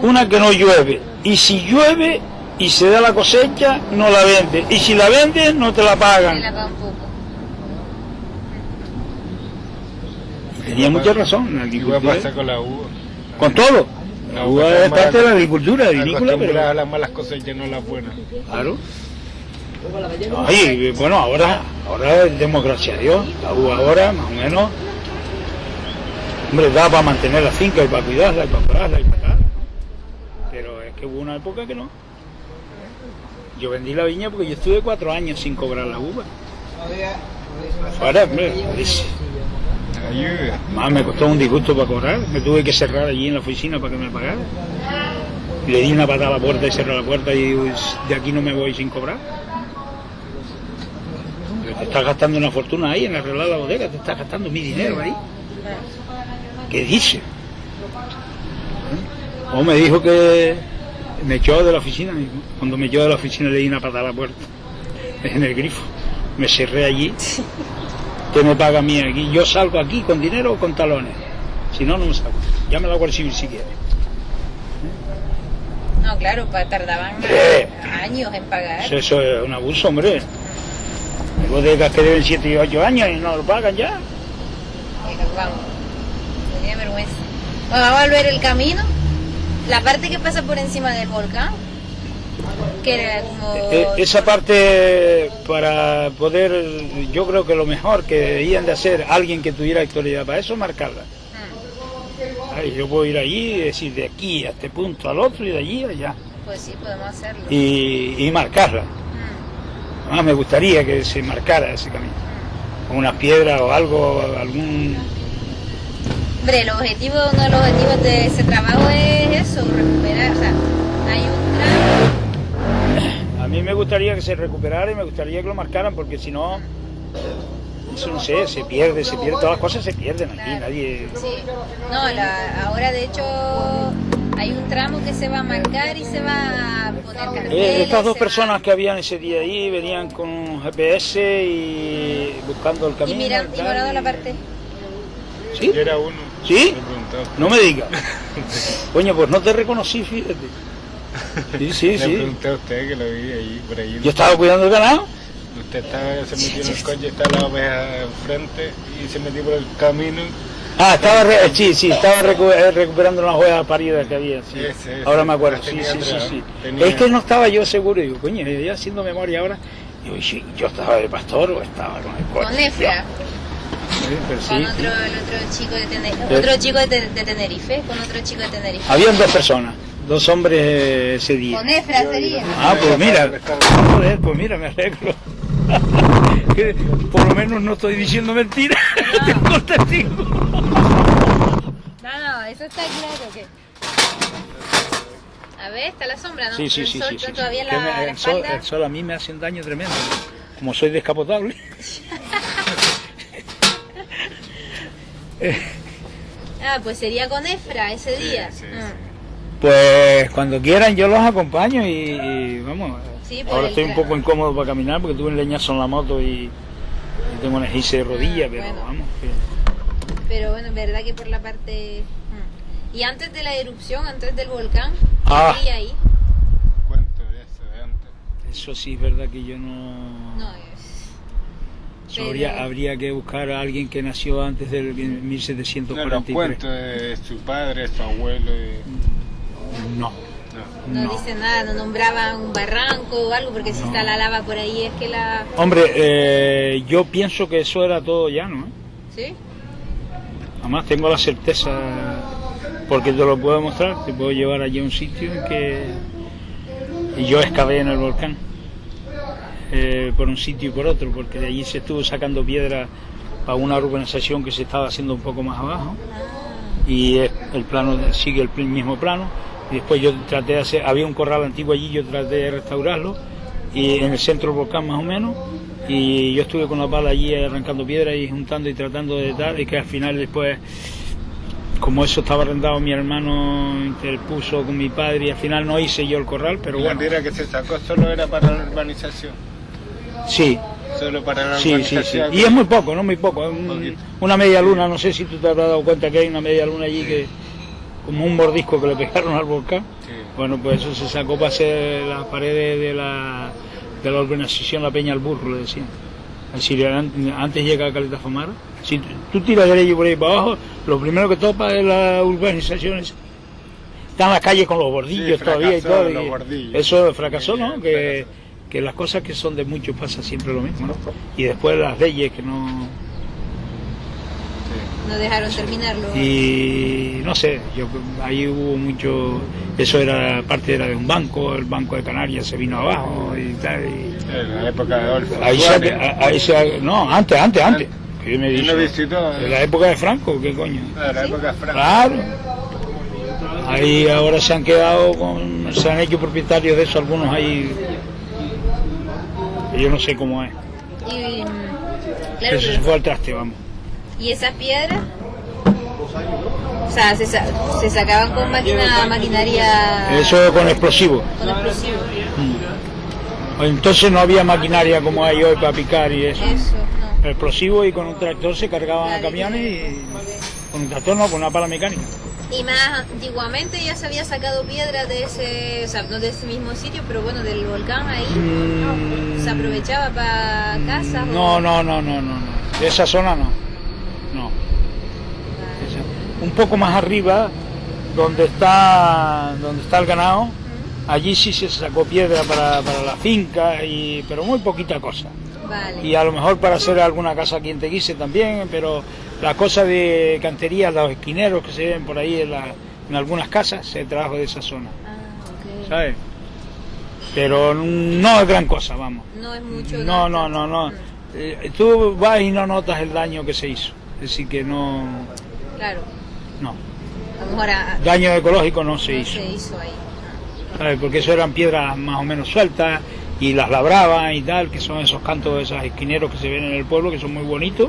una que no llueve, y si llueve y se da la cosecha, no la vende, y si la vendes, no te la pagan. Se la pagan poco. Tenía mucha razón. La agricultura pasa con la uva. Con todo. La uva es parte de la agricultura vinícola, pero... a las malas cosechas, no las buenas. Claro. Ay, bueno, ahora es democracia de Dios. La uva ahora, más o menos, hombre, da para mantener la finca y para cuidarla y para curarla y para tal. Pero es que hubo una época que no. Yo vendí la viña porque yo estuve 4 años sin cobrar la uva. Ahora, hombre, más me costó un disgusto para cobrar. Me tuve que cerrar allí en la oficina para que me pagaran. Le di una patada a la puerta y cerré la puerta y digo, de aquí no me voy sin cobrar. Pero te estás gastando una fortuna ahí en arreglar la bodega, te estás gastando mi dinero ahí. ¿Qué dice? O me dijo que me echó de la oficina. Cuando me echó de la oficina le di una patada a la puerta en el grifo. Me cerré allí. ¿Qué me paga a mí aquí? Yo salgo aquí con dinero o con talones. Si no, no me salgo. Llame a la Guardia Civil si quiere. No, claro, tardaban años en pagar. Eso es un abuso, hombre. Hay bodegas que deben 7 y 8 años y no lo pagan ya. Vamos, tenía vergüenza. Bueno, vamos a ver el camino. La parte que pasa por encima del volcán. Que era como... Esa parte, para poder, yo creo que lo mejor que debían de hacer alguien que tuviera actualidad para eso, marcarla. Ay, yo puedo ir allí y decir de aquí a este punto al otro y de allí a allá. Pues sí, podemos hacerlo. Y marcarla. Además me gustaría que se marcara ese camino. Con unas piedras o algo, algún... Hombre, uno de los objetivos de ese trabajo es eso, recuperar, o sea, hay un tramo. A mí me gustaría que se recuperara y me gustaría que lo marcaran, porque si no, eso no sé, se pierde, todas las cosas se pierden aquí, nadie... Sí, no, ahora de hecho hay un tramo que se va a marcar y se va a poner carteles. Estas dos personas que habían ese día ahí venían con un GPS y buscando el camino. Y mirando la parte. ¿Sí? Yo era uno. ¿Sí? No me digas. Coño, pues no te reconocí, fíjate. Sí. Le pregunté a usted que lo vi ahí, por ahí. Yo estaba cuidando el ganado. Usted se metió en el coche, estaba la oveja enfrente y se metió por el camino. Ah, estaba recuperando unas ovejas paridas que había. Sí. Ese, ahora me acuerdo. Sí. Es que no estaba yo seguro. Digo, coño, ya haciendo memoria ahora. Digo, yo estaba de pastor o estaba con el coche. Con Efra. Con otro chico de Tenerife, con otro chico de Tenerife. Habían 2 personas, 2 hombres ese día. Con Efra sería. Ah, pues mira, joder, pues mira, me alegro. Que por lo menos no estoy diciendo mentiras. Tengo testigo. No, eso está claro que... A ver, está la sombra, ¿no? Sí. Todavía el sol a mí me hace un daño tremendo. Como soy descapotable. Pues sería con Efra ese día. Sí. Pues cuando quieran yo los acompaño y vamos. Sí, ahora estoy un poco incómodo para caminar porque tuve un leñazo en la moto y tengo una esguince de rodilla, pero bueno. vamos. Pero bueno, es verdad que por la parte... Y antes de la erupción, antes del volcán, ¿qué había ahí? Cuento de eso de antes. Eso sí es verdad que yo no... Eso habría que buscar a alguien que nació antes del 1743. No, los cuentos de su padre, su abuelo. No, No. dicen nada, no nombraban un barranco o algo, porque si está la lava por ahí es que la... Hombre, yo pienso que eso era todo llano, ¿eh? ¿Sí? Además tengo la certeza, porque te lo puedo mostrar, te puedo llevar allí a un sitio en que yo excavé en el volcán, por un sitio y por otro, porque de allí se estuvo sacando piedra para una urbanización que se estaba haciendo un poco más abajo, y el plano sigue el mismo plano. Y después yo traté de hacer, había un corral antiguo allí, yo traté de restaurarlo, y en el centro del volcán más o menos, y yo estuve con la pala allí arrancando piedra y juntando y tratando de tal, y que al final después, como eso estaba arrendado, mi hermano interpuso con mi padre y al final no hice yo el corral, pero ¿La bueno. piedra que se sacó solo era para la urbanización? Sí, Solo para la sí, sí, sí. urbanización. Y es muy poco, no muy poco, es Poquito. una media luna, no sé si tú te habrás dado cuenta que hay una media luna allí que, como un mordisco que le pegaron al volcán. Sí. Bueno, pues eso se sacó para hacer las paredes de la urbanización La Peña al Burro, le decían. Es decir, antes llega a Caleta Famara, si tú tiras derecho por ahí para abajo, lo primero que topa es la urbanización. Están las calles con los bordillos Sí, todavía y fracasó todo. los Y bordillos. eso fracasó, ¿no? Sí, Que las cosas que son de muchos pasa siempre lo mismo, ¿no? Y después las leyes que no... No dejaron terminarlo. Y no sé, ahí hubo mucho, eso era parte era de un banco, el Banco de Canarias se vino abajo y tal. En la época de Adolfo Ahí Suárez. no, antes. ¿Qué me ¿Y dice? no visitó? En la época de Franco, ¿qué coño? En la época de Franco. Claro. Ahí ahora se han quedado se han hecho propietarios de eso algunos ahí. Yo no sé cómo es. Y, claro, Eso se fue al traste, vamos. ¿y esas piedras? O sea, se sacaban con maquinaria... Eso con explosivos. Con explosivos. Entonces no había maquinaria como hay hoy para picar y eso. Eso, no. Explosivo, y con un tractor se cargaban a camiones y con un tractor no, con una pala mecánica. Y más antiguamente ya se había sacado piedra de ese, o sea, no de ese mismo sitio, pero bueno, del volcán ahí. Se aprovechaba para casas. No. De esa zona no. No. Un poco más arriba, donde está el ganado, allí sí se sacó piedra para la finca, pero muy poquita cosa. Vale. Y a lo mejor para hacer alguna casa aquí en Teguise también, pero la cosa de cantería, los esquineros que se ven por ahí en algunas casas, se trajo de esa zona, Ok. ¿sabes? Pero no es gran cosa, vamos. No es mucho. No. Tú vas y no notas el daño que se hizo, es decir, que no, Claro. no. A lo mejor Daño ecológico no se no hizo, se hizo ahí. ¿sabes? Porque eso eran piedras más o menos sueltas y las labraban y tal, que son esos cantos de esos esquineros que se ven en el pueblo, que son muy bonitos.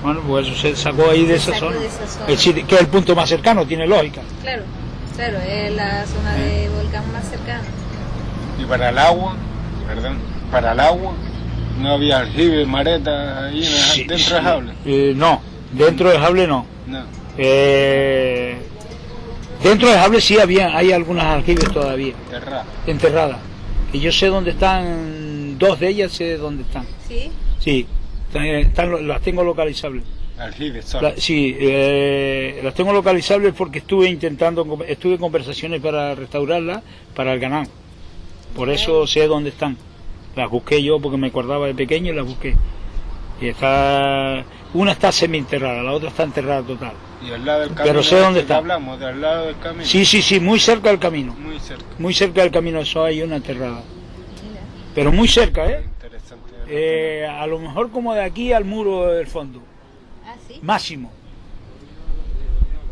Bueno, pues eso se sacó ahí de esa Sacó zona. de esa zona. Es decir, que es el punto más cercano, tiene lógica. Claro, es la zona de volcán más cercana. Y para el agua, para el agua, no había aljibe, mareta ahí dentro del jable. No, dentro del jable no. No. Dentro del jable sí hay algunas aljibes todavía, Terra. enterradas. Y yo sé dónde están, dos de ellas sé dónde están. ¿Sí? Sí, las tengo localizables. Aljibe solo. Sí, las tengo localizables porque estuve en conversaciones para restaurarlas para el ganado. Por eso sé dónde están. Las busqué yo porque me acordaba de pequeño y las busqué. Y una está semi-enterrada, la otra está enterrada total. Y al lado del camino. Pero sé dónde que está. Hablamos, del lado del camino. Sí, muy cerca del camino. Muy cerca. Muy cerca del camino, eso hay una enterrada. Pero muy cerca, ¿eh? Interesante. A lo mejor como de aquí al muro del fondo. Ah, sí. Máximo.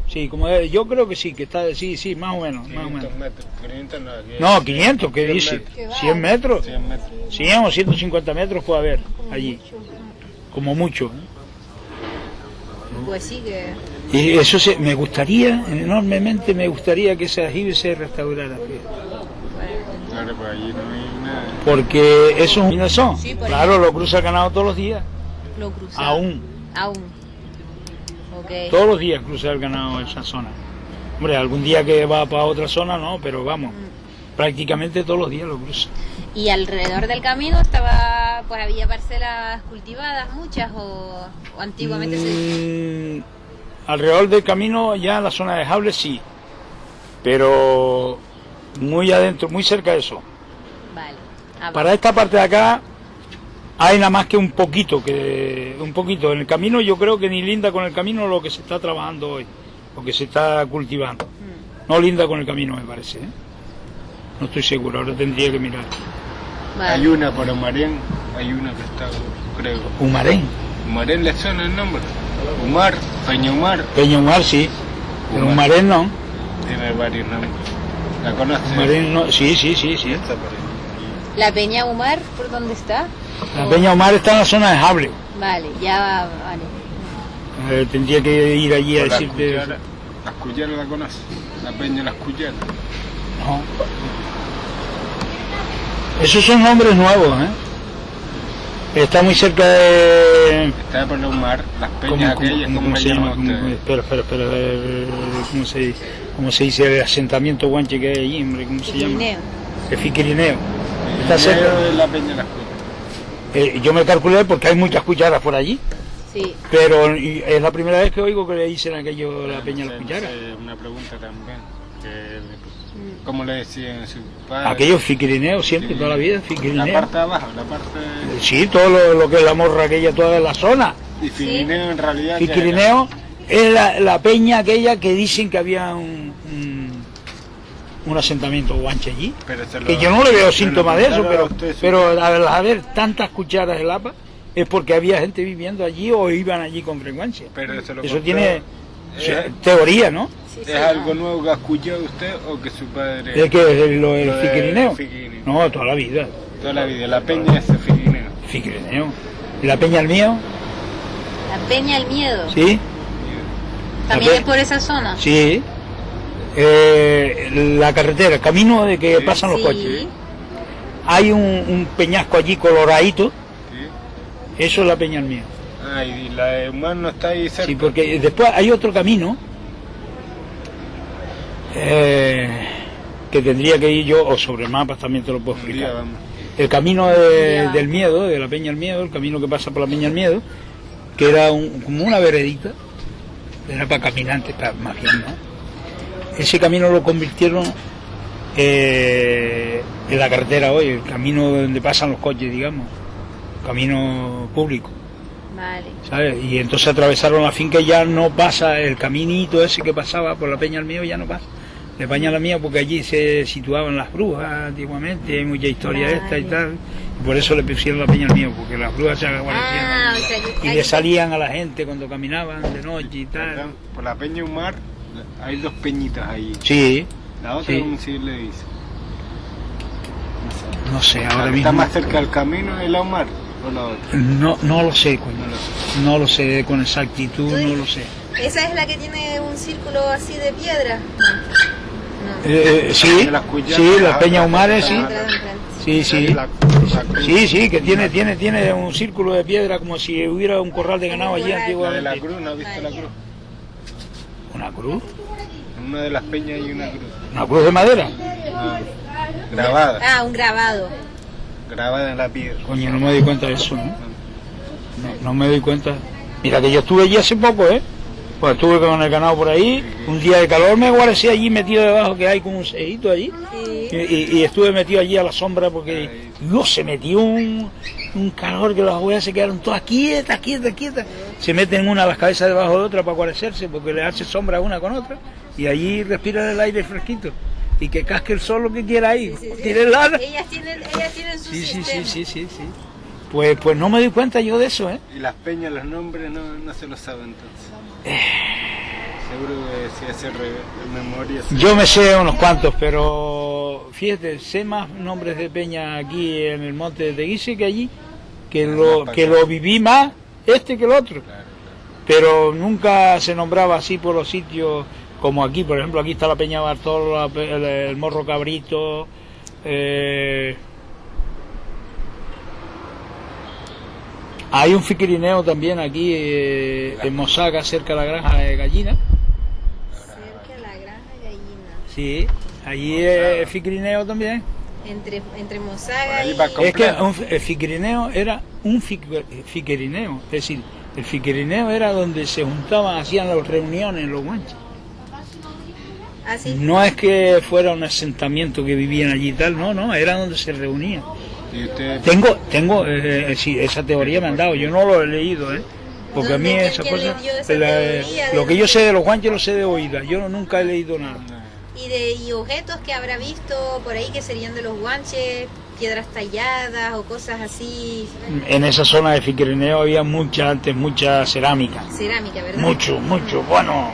Sí, yo creo que sí, que está, sí, más o menos. 500 metros. 500 no, No, 500, ¿qué 100 dice? metros. 100 metros. 100 metros. 100 o 150 metros puede haber allí, como mucho. Pues sí que... Y eso me gustaría, enormemente me gustaría que ese aljibe se restaurara. Claro, pues allí no hay nada. Porque eso es un son. Sí, por Claro, lo cruza el ganado todos los días. lo cruzaba. Aún. Ok. Todos los días cruza el ganado esa zona. Hombre, algún día que va para otra zona no, pero vamos, prácticamente todos los días lo cruza. Y alrededor del camino estaba, pues había parcelas cultivadas, muchas, o antiguamente se... Alrededor del camino, ya en la zona de Jable sí, pero muy adentro, muy cerca de eso. Vale. Para esta parte de acá hay nada más que un poquito. En el camino yo creo que ni linda con el camino lo que se está trabajando hoy, lo que se está cultivando. No linda con el camino, me parece, ¿eh? No estoy seguro, ahora tendría que mirar. Vale. Hay una por Humarén, hay una que está, creo. Humarén. ¿Humarén le suena el nombre? Humar, Peña Humar. Peña Humar, sí. Pero Humarén no. Tiene varios nombres. ¿La conoces? Humarén no. Sí. Está por ahí. ¿La Peña Humar por dónde está? La Peña Humar está en la zona de Jable. Vale, ya vale. Tendría que ir allí a Por decirte. Las Cuyaras la conoces. La Peña Las Cuyaras. No. Esos son nombres nuevos, ¿eh? Está muy cerca de... Está por el Humar, las peñas aquellas, ¿cómo se llama? Espera, ¿cómo se dice el asentamiento guanche que hay allí, hombre? ¿Cómo se llama? El Fiquirineo. Está cerca de la Peña Las Cuyaras. Yo me calculé porque hay muchas cucharas por allí. Sí. Pero es la primera vez que oigo que le dicen aquello la Peña Las Cucharas. Una pregunta también. ¿Cómo le decían a su padre? Aquello Fiquirineo, siempre, toda la vida, Fiquirineo. La parte de abajo, la parte... Sí, todo lo que es la morra aquella, toda la zona. Y Fiquirineo en realidad... Fiquirineo es la peña aquella que dicen que había un asentamiento guanche allí. Que yo no le veo síntomas de eso, pero a ver tantas cucharas de lapa es porque había gente viviendo allí o iban allí con frecuencia. Pero eso tiene teoría, ¿no? ¿Es algo nuevo que ha escuchado usted o que su padre...? ¿De qué? ¿Lo del Fiquirineo? No, toda la vida. Toda la vida. La peña es el Fiquirineo. Fiquirineo. ¿Y la Peña el Miedo? La Peña el Miedo. Sí. ¿También es por esa zona? Sí. La carretera, el camino de que pasan los coches. Hay un peñasco allí coloradito. Sí. Eso es la Peña el Miedo. Ah, y la de Humar no está ahí cerca. Sí, porque después hay otro camino que tendría que ir yo, o sobre mapas también te lo puedo explicar. El camino del Miedo, de la Peña el Miedo, el camino que pasa por la Peña el Miedo, que era como una veredita, era para caminantes, más bien, ¿no? Ese camino lo convirtieron en la carretera hoy, el camino donde pasan los coches, digamos, camino público. Vale. ¿Sabes? Y entonces atravesaron la finca y ya no pasa el caminito ese que pasaba por la Peña el Miedo, ya no pasa. De Peña la Mía porque allí se situaban las brujas antiguamente, hay mucha historia esta y tal, y por eso le pusieron la Peña el Miedo, porque las brujas se aparecían y le salían a la gente cuando caminaban de noche y tal. Perdón, por la Peña Humar hay dos peñitas ahí. Sí. La otra, ¿cómo se le dice? No sé, ahora mismo. ¿Está más cerca del camino de la Humar o la otra? No lo sé, no lo sé con exactitud, no lo sé. ¿Esa es la que tiene un círculo así de piedra? Sí, las Peñas Humares, sí. Sí, que tiene un círculo de piedra como si hubiera un corral de ganado allí antiguamente. ¿La cruz? ¿No has visto la cruz? ¿Una cruz? En una de las peñas hay una cruz. ¿Una cruz de madera? No, grabada. Ah, un grabado. Grabada en la piedra. Coño, no me doy cuenta de eso, ¿no? No me doy cuenta. Mira que yo estuve allí hace poco, Pues estuve con el ganado por ahí, un día de calor me guarecí allí metido debajo, que hay como un cejito allí, y estuve metido allí a la sombra porque se metió un calor que las ovejas se quedaron todas quietas. Se meten una a las cabezas debajo de otra para guarecerse porque le hace sombra una con otra y allí respiran el aire fresquito y que casque el sol lo que quiera ahí. Ellas tienen su sistema. Sí. Pues no me doy cuenta yo de eso, Y las peñas, los nombres no se los saben entonces. Seguro que si hace memoria. Yo me sé unos cuantos, pero fíjate, sé más nombres de peña aquí en el monte de Teguise que allí, que lo viví más que el otro. Claro. Pero nunca se nombraba así por los sitios como aquí, por ejemplo, aquí está la Peña Bartolo, el Morro Cabrito, hay un fiquirineo también aquí en Mosaga, cerca de la granja de Gallina. Cerca de la granja de Gallina. Sí, allí es fiquirineo también. Entre Mosaga y... Es que el fiquirineo era un fiquirineo, es decir, el fiquirineo era donde se juntaban, hacían las reuniones los guanches. ¿Ah, sí? No es que fuera un asentamiento que vivían allí y tal, no, era donde se reunían. ¿Y usted? Tengo sí, esa teoría me han dado, yo no lo he leído, porque a mí ¿Dónde? esa ¿Quién cosa, le dio esa teoría? lo que yo sé de los guanches lo sé de oídas, yo nunca he leído nada. Y objetos que habrá visto por ahí que serían de los guanches, piedras talladas o cosas así. En esa zona de Fiquereneo había mucha cerámica. Cerámica, ¿verdad? Mucho, bueno,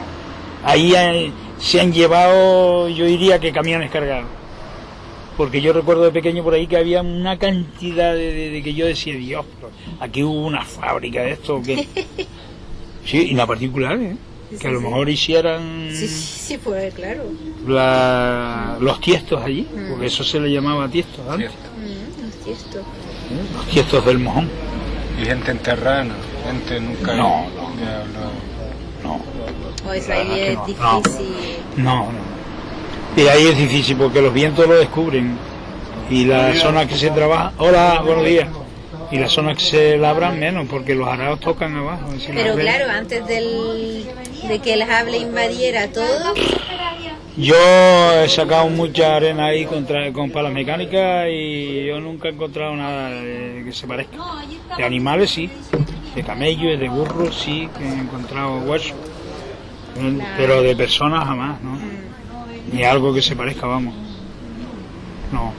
ahí se han llevado, yo diría que camiones cargados. Porque yo recuerdo de pequeño por ahí que había una cantidad de que yo decía, Dios, pero aquí hubo una fábrica de esto, que sí, y la particular, que a lo mejor hicieran Sí, pues claro. los tiestos allí, porque eso se le llamaba tiestos antes. Los tiestos. Los tiestos del Mojón. Y gente enterrada, gente nunca... No. O es La ahí verdad es que no. difícil. No. Y ahí es difícil porque los vientos lo descubren y la zona que se trabaja... Hola, buenos días. Y la zona que se labran menos porque los arados tocan abajo. Pero claro, antes de que el Hable invadiera todo... Yo he sacado mucha arena ahí con palas mecánicas y yo nunca he encontrado nada que se parezca. De animales sí, de camellos, de burros sí, que he encontrado huesos. Pero de personas jamás, ¿no? Ni algo que se parezca, vamos. No.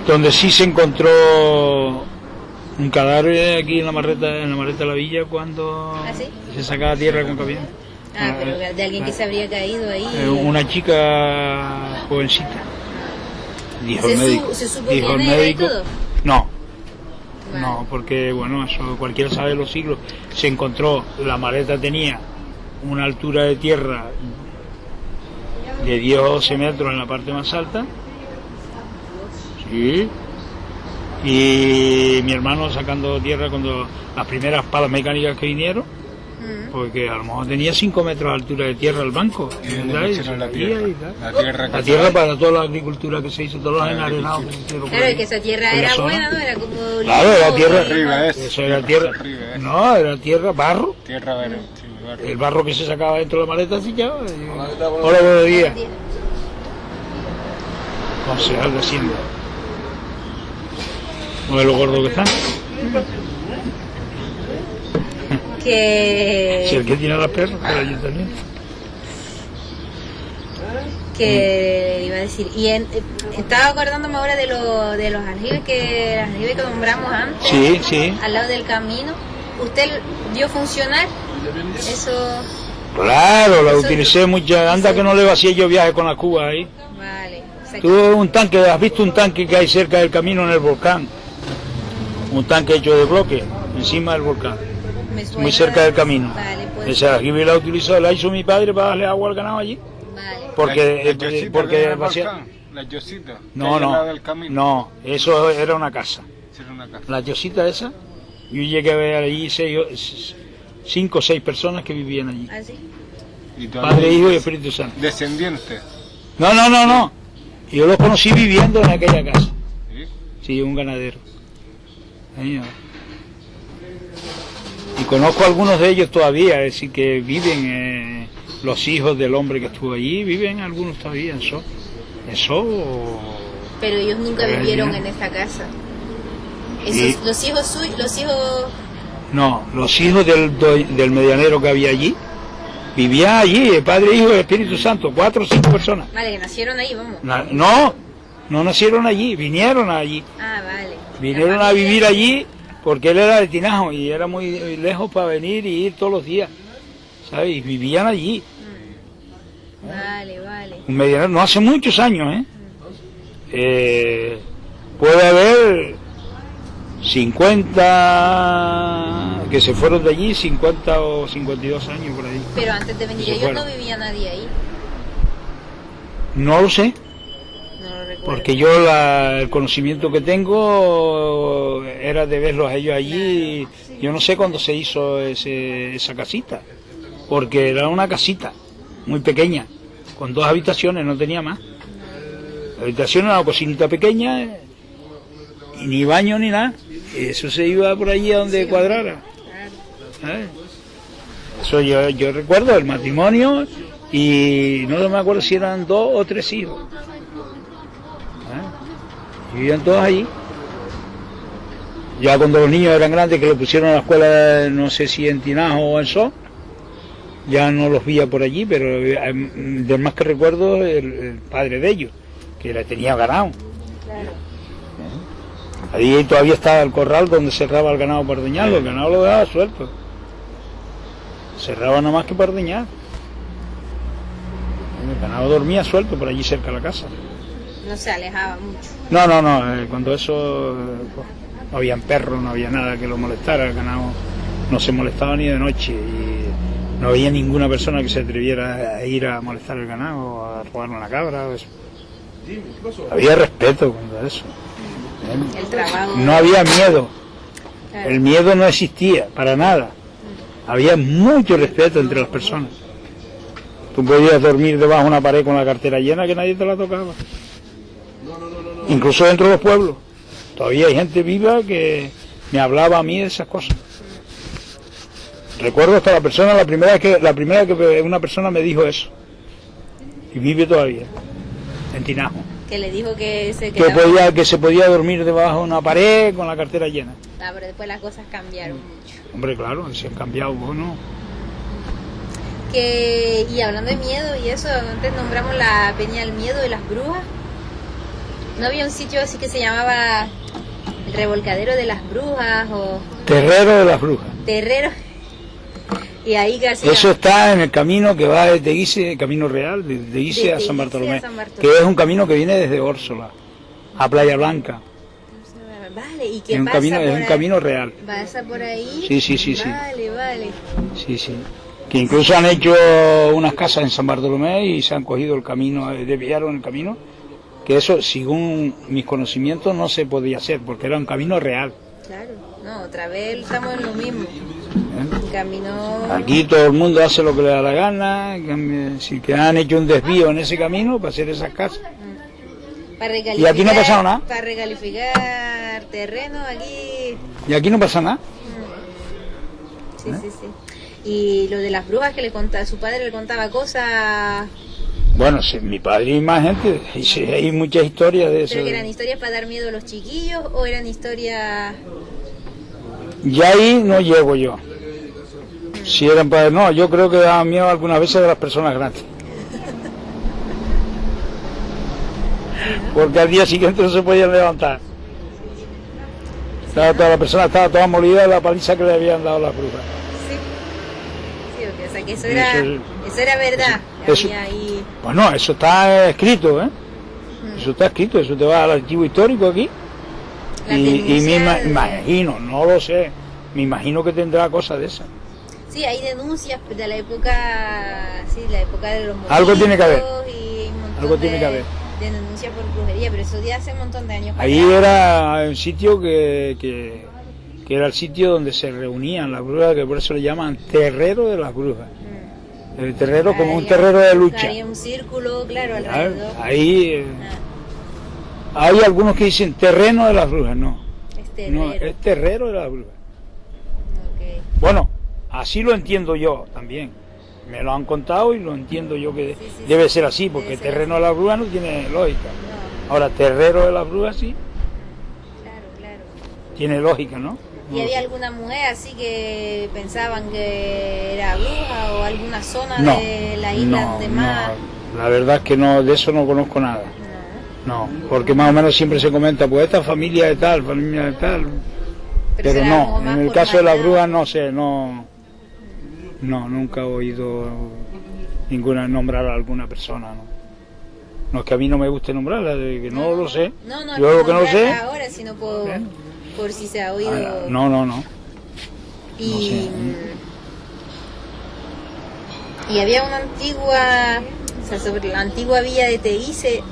Donde sí se encontró un cadáver aquí en la Marreta de la Villa cuando ¿Ah, sí? se sacaba tierra con camión. Pero de alguien que se habría caído ahí. Una chica jovencita. Dijo el médico. ¿Se supo Dijo quién el era y médico. todo? No. Vale. No, porque bueno, eso cualquiera sabe de los siglos. Se encontró, la maleta tenía una altura de tierra de 10 o 12 metros en la parte más alta. Sí. Y mi hermano sacando tierra cuando las primeras palas mecánicas que vinieron, porque a lo mejor tenía 5 metros de altura de tierra el banco. La tierra, tierra para toda la agricultura que se hizo, todos los enarenados que se hicieron. Claro, y que esa tierra en la era zona. buena, ¿no? Era como... Claro, era tierra arriba, eso era tierra. No, era tierra, barro. Tierra verde, sí, barro. El barro que se sacaba dentro de la maleta así ya. Hola, buenos días. Concejal de Hacienda. ¿No es lo gordo que está? Que... Si el que tiene las perras, el ayuntamiento. Que iba a decir, estaba acordándome ahora de los aljibes que nombramos antes, Sí. al lado del camino. ¿Usted vio funcionar eso? Claro, la utilicé mucho. Anda que no le vacía yo viaje con la Cuba ahí. Vale. O sea, Tuve un tanque, ¿has visto un tanque que hay cerca del camino en el volcán? Un tanque hecho de bloque, encima del volcán, me suena- muy cerca del camino. Vale, pues. Esa aljibe la utilizó, la hizo mi padre para darle agua al ganado allí. Vale. Porque La yosita. no, eso era una casa. Era una casa. La yosita esa, yo llegué a ver allí 5 o 6 personas que vivían allí. ¿Ah, sí? Y Padre, Hijo y Espíritu Santo. Descendiente. No. Yo los conocí viviendo en aquella casa. ¿Sí? Sí, un ganadero. Ahí, ¿no? Y conozco a algunos de ellos todavía, es decir, que viven, los hijos del hombre que estuvo allí, viven algunos todavía en eso. Pero ellos nunca Pues, vivieron ya. en esa casa. Sí. Los hijos suyos, los hijos... No, los hijos del medianero que había allí, vivían allí, el Padre, Hijo y Espíritu Santo, 4 o 5 personas. Vale, que nacieron ahí, vamos. No nacieron allí, vinieron allí. Ah, vale. Vinieron a vivir allí porque él era de Tinajo y era muy lejos para venir y ir todos los días, ¿sabes? Y vivían allí. Vale. Un medianero, no hace muchos años, puede haber 50 que se fueron de allí, 50 o 52 años por ahí. Pero antes de venir Se ellos fueron. no vivía nadie ahí. No lo sé, No lo recuerdo. porque yo el conocimiento que tengo era de verlos a ellos allí. Yo no sé cuándo se hizo esa casita, porque era una casita muy pequeña, con 2 habitaciones, no tenía más. La habitación era una cocinita pequeña, y ni baño ni nada. Eso se iba por allí a donde cuadrara. Claro. ¿Sabes? Eso yo recuerdo el matrimonio Y no me acuerdo si eran 2 o 3 hijos. Y vivían todos allí. Ya cuando los niños eran grandes, que lo pusieron a la escuela, no sé si en Tinajo o en So, ya no los veía por allí, pero del más que recuerdo el padre de ellos, que le tenía ganado. Claro. Ahí todavía estaba el corral donde cerraba el ganado para ordeñarlo, el ganado lo dejaba suelto. Cerraba nada más que para ordeñar. El ganado dormía suelto por allí cerca de la casa. No se alejaba mucho. No, cuando eso no habían perros, no había nada que lo molestara, el ganado no se molestaba ni de noche y no había ninguna persona que se atreviera a ir a molestar el ganado o a robar una cabra o eso. Había respeto contra eso. El trabajo. No había miedo, Claro. el miedo no existía para nada. Había mucho respeto entre las personas. Tú podías dormir debajo de una pared con la cartera llena que nadie te la tocaba. Incluso dentro de los pueblos. Todavía hay gente viva que me hablaba a mí de esas cosas. Recuerdo hasta la primera vez que una persona me dijo eso. Y vive todavía, en Tinajo. Que le dijo que se quedaba... Que se podía dormir debajo de una pared con la cartera llena. Ah, pero después las cosas cambiaron mucho. Hombre, claro, se han cambiado, ¿no? Y hablando de miedo y eso, antes nombramos la Peña del Miedo de las Brujas. ¿No había un sitio así que se llamaba el Revolcadero de las Brujas o Terrero de las Brujas. Terrero? Y ahí casi... Eso está en el camino que va desde Guise, camino real, de Guise a San Bartolomé, que es un camino que viene desde Órsola a Playa Blanca. Vale, ¿y qué Es un pasa camino, por es un ahí? camino real. ¿Pasa por ahí? Sí. Vale. Sí. Que incluso han hecho unas casas en San Bartolomé y se han cogido el camino, desviaron el camino, que eso, según mis conocimientos, no se podía hacer, porque era un camino real. Claro, no, otra vez estamos en lo mismo. ¿Eh? Camino... Aquí todo el mundo hace lo que le da la gana, si que han hecho un desvío en ese camino para hacer esas casas. Y aquí no ha pasado nada. Para recalificar terreno aquí... Y aquí no pasa nada. Sí. Y lo de las brujas que le contaba, su padre le contaba cosas... Bueno, sí, mi padre y más gente, y sí, hay muchas historias de eso. ¿Pero que eran historias para dar miedo a los chiquillos o eran historias...? Ya ahí no llego yo. Si eran para... No, yo creo que daban miedo algunas veces de las personas grandes. Porque al día siguiente no se podían levantar. Toda la persona estaba toda molida de la paliza que le habían dado las brujas. Sí, o sea que eso era verdad. Eso, Había ahí... bueno, eso está escrito, ¿eh? Eso está escrito, eso te va al archivo histórico aquí. Y me imagino, no lo sé, me imagino que tendrá cosas de esas. Sí, hay denuncias de la época, la época de los Algo tiene que haber. Y un montón Algo tiene que haber. de denuncias por brujería, pero eso ya hace un montón de años. Ahí era un sitio que era el sitio donde se reunían las brujas, que por eso le llaman Terrero de las Brujas. El terrero como un terrero de lucha. Hay un círculo, claro, alrededor. Ahí hay algunos que dicen terreno de las brujas, no. Es terrero. No, es terrero de las brujas. Okay. Bueno, así lo entiendo yo también. Me lo han contado y lo entiendo yo que debe ser así, porque terreno de las brujas no tiene lógica. No. Ahora, terrero de las brujas sí. Claro. Tiene lógica, ¿no? ¿Y había alguna mujer así que pensaban que era bruja o alguna zona de la isla donde más? No, la verdad es que no, de eso no conozco nada. No, porque más o menos siempre se comenta, pues esta familia de tal, familia de tal. Pero no, en el caso de la bruja no sé, no, nunca he oído ninguna nombrar a alguna persona, ¿no? No es que a mí no me guste nombrarla, que no lo sé. No, yo lo que no sé. Ahora, sino por si se ha oído. No. Y, no sé. Y había una antigua, o sea, sobre la antigua villa de Teguise,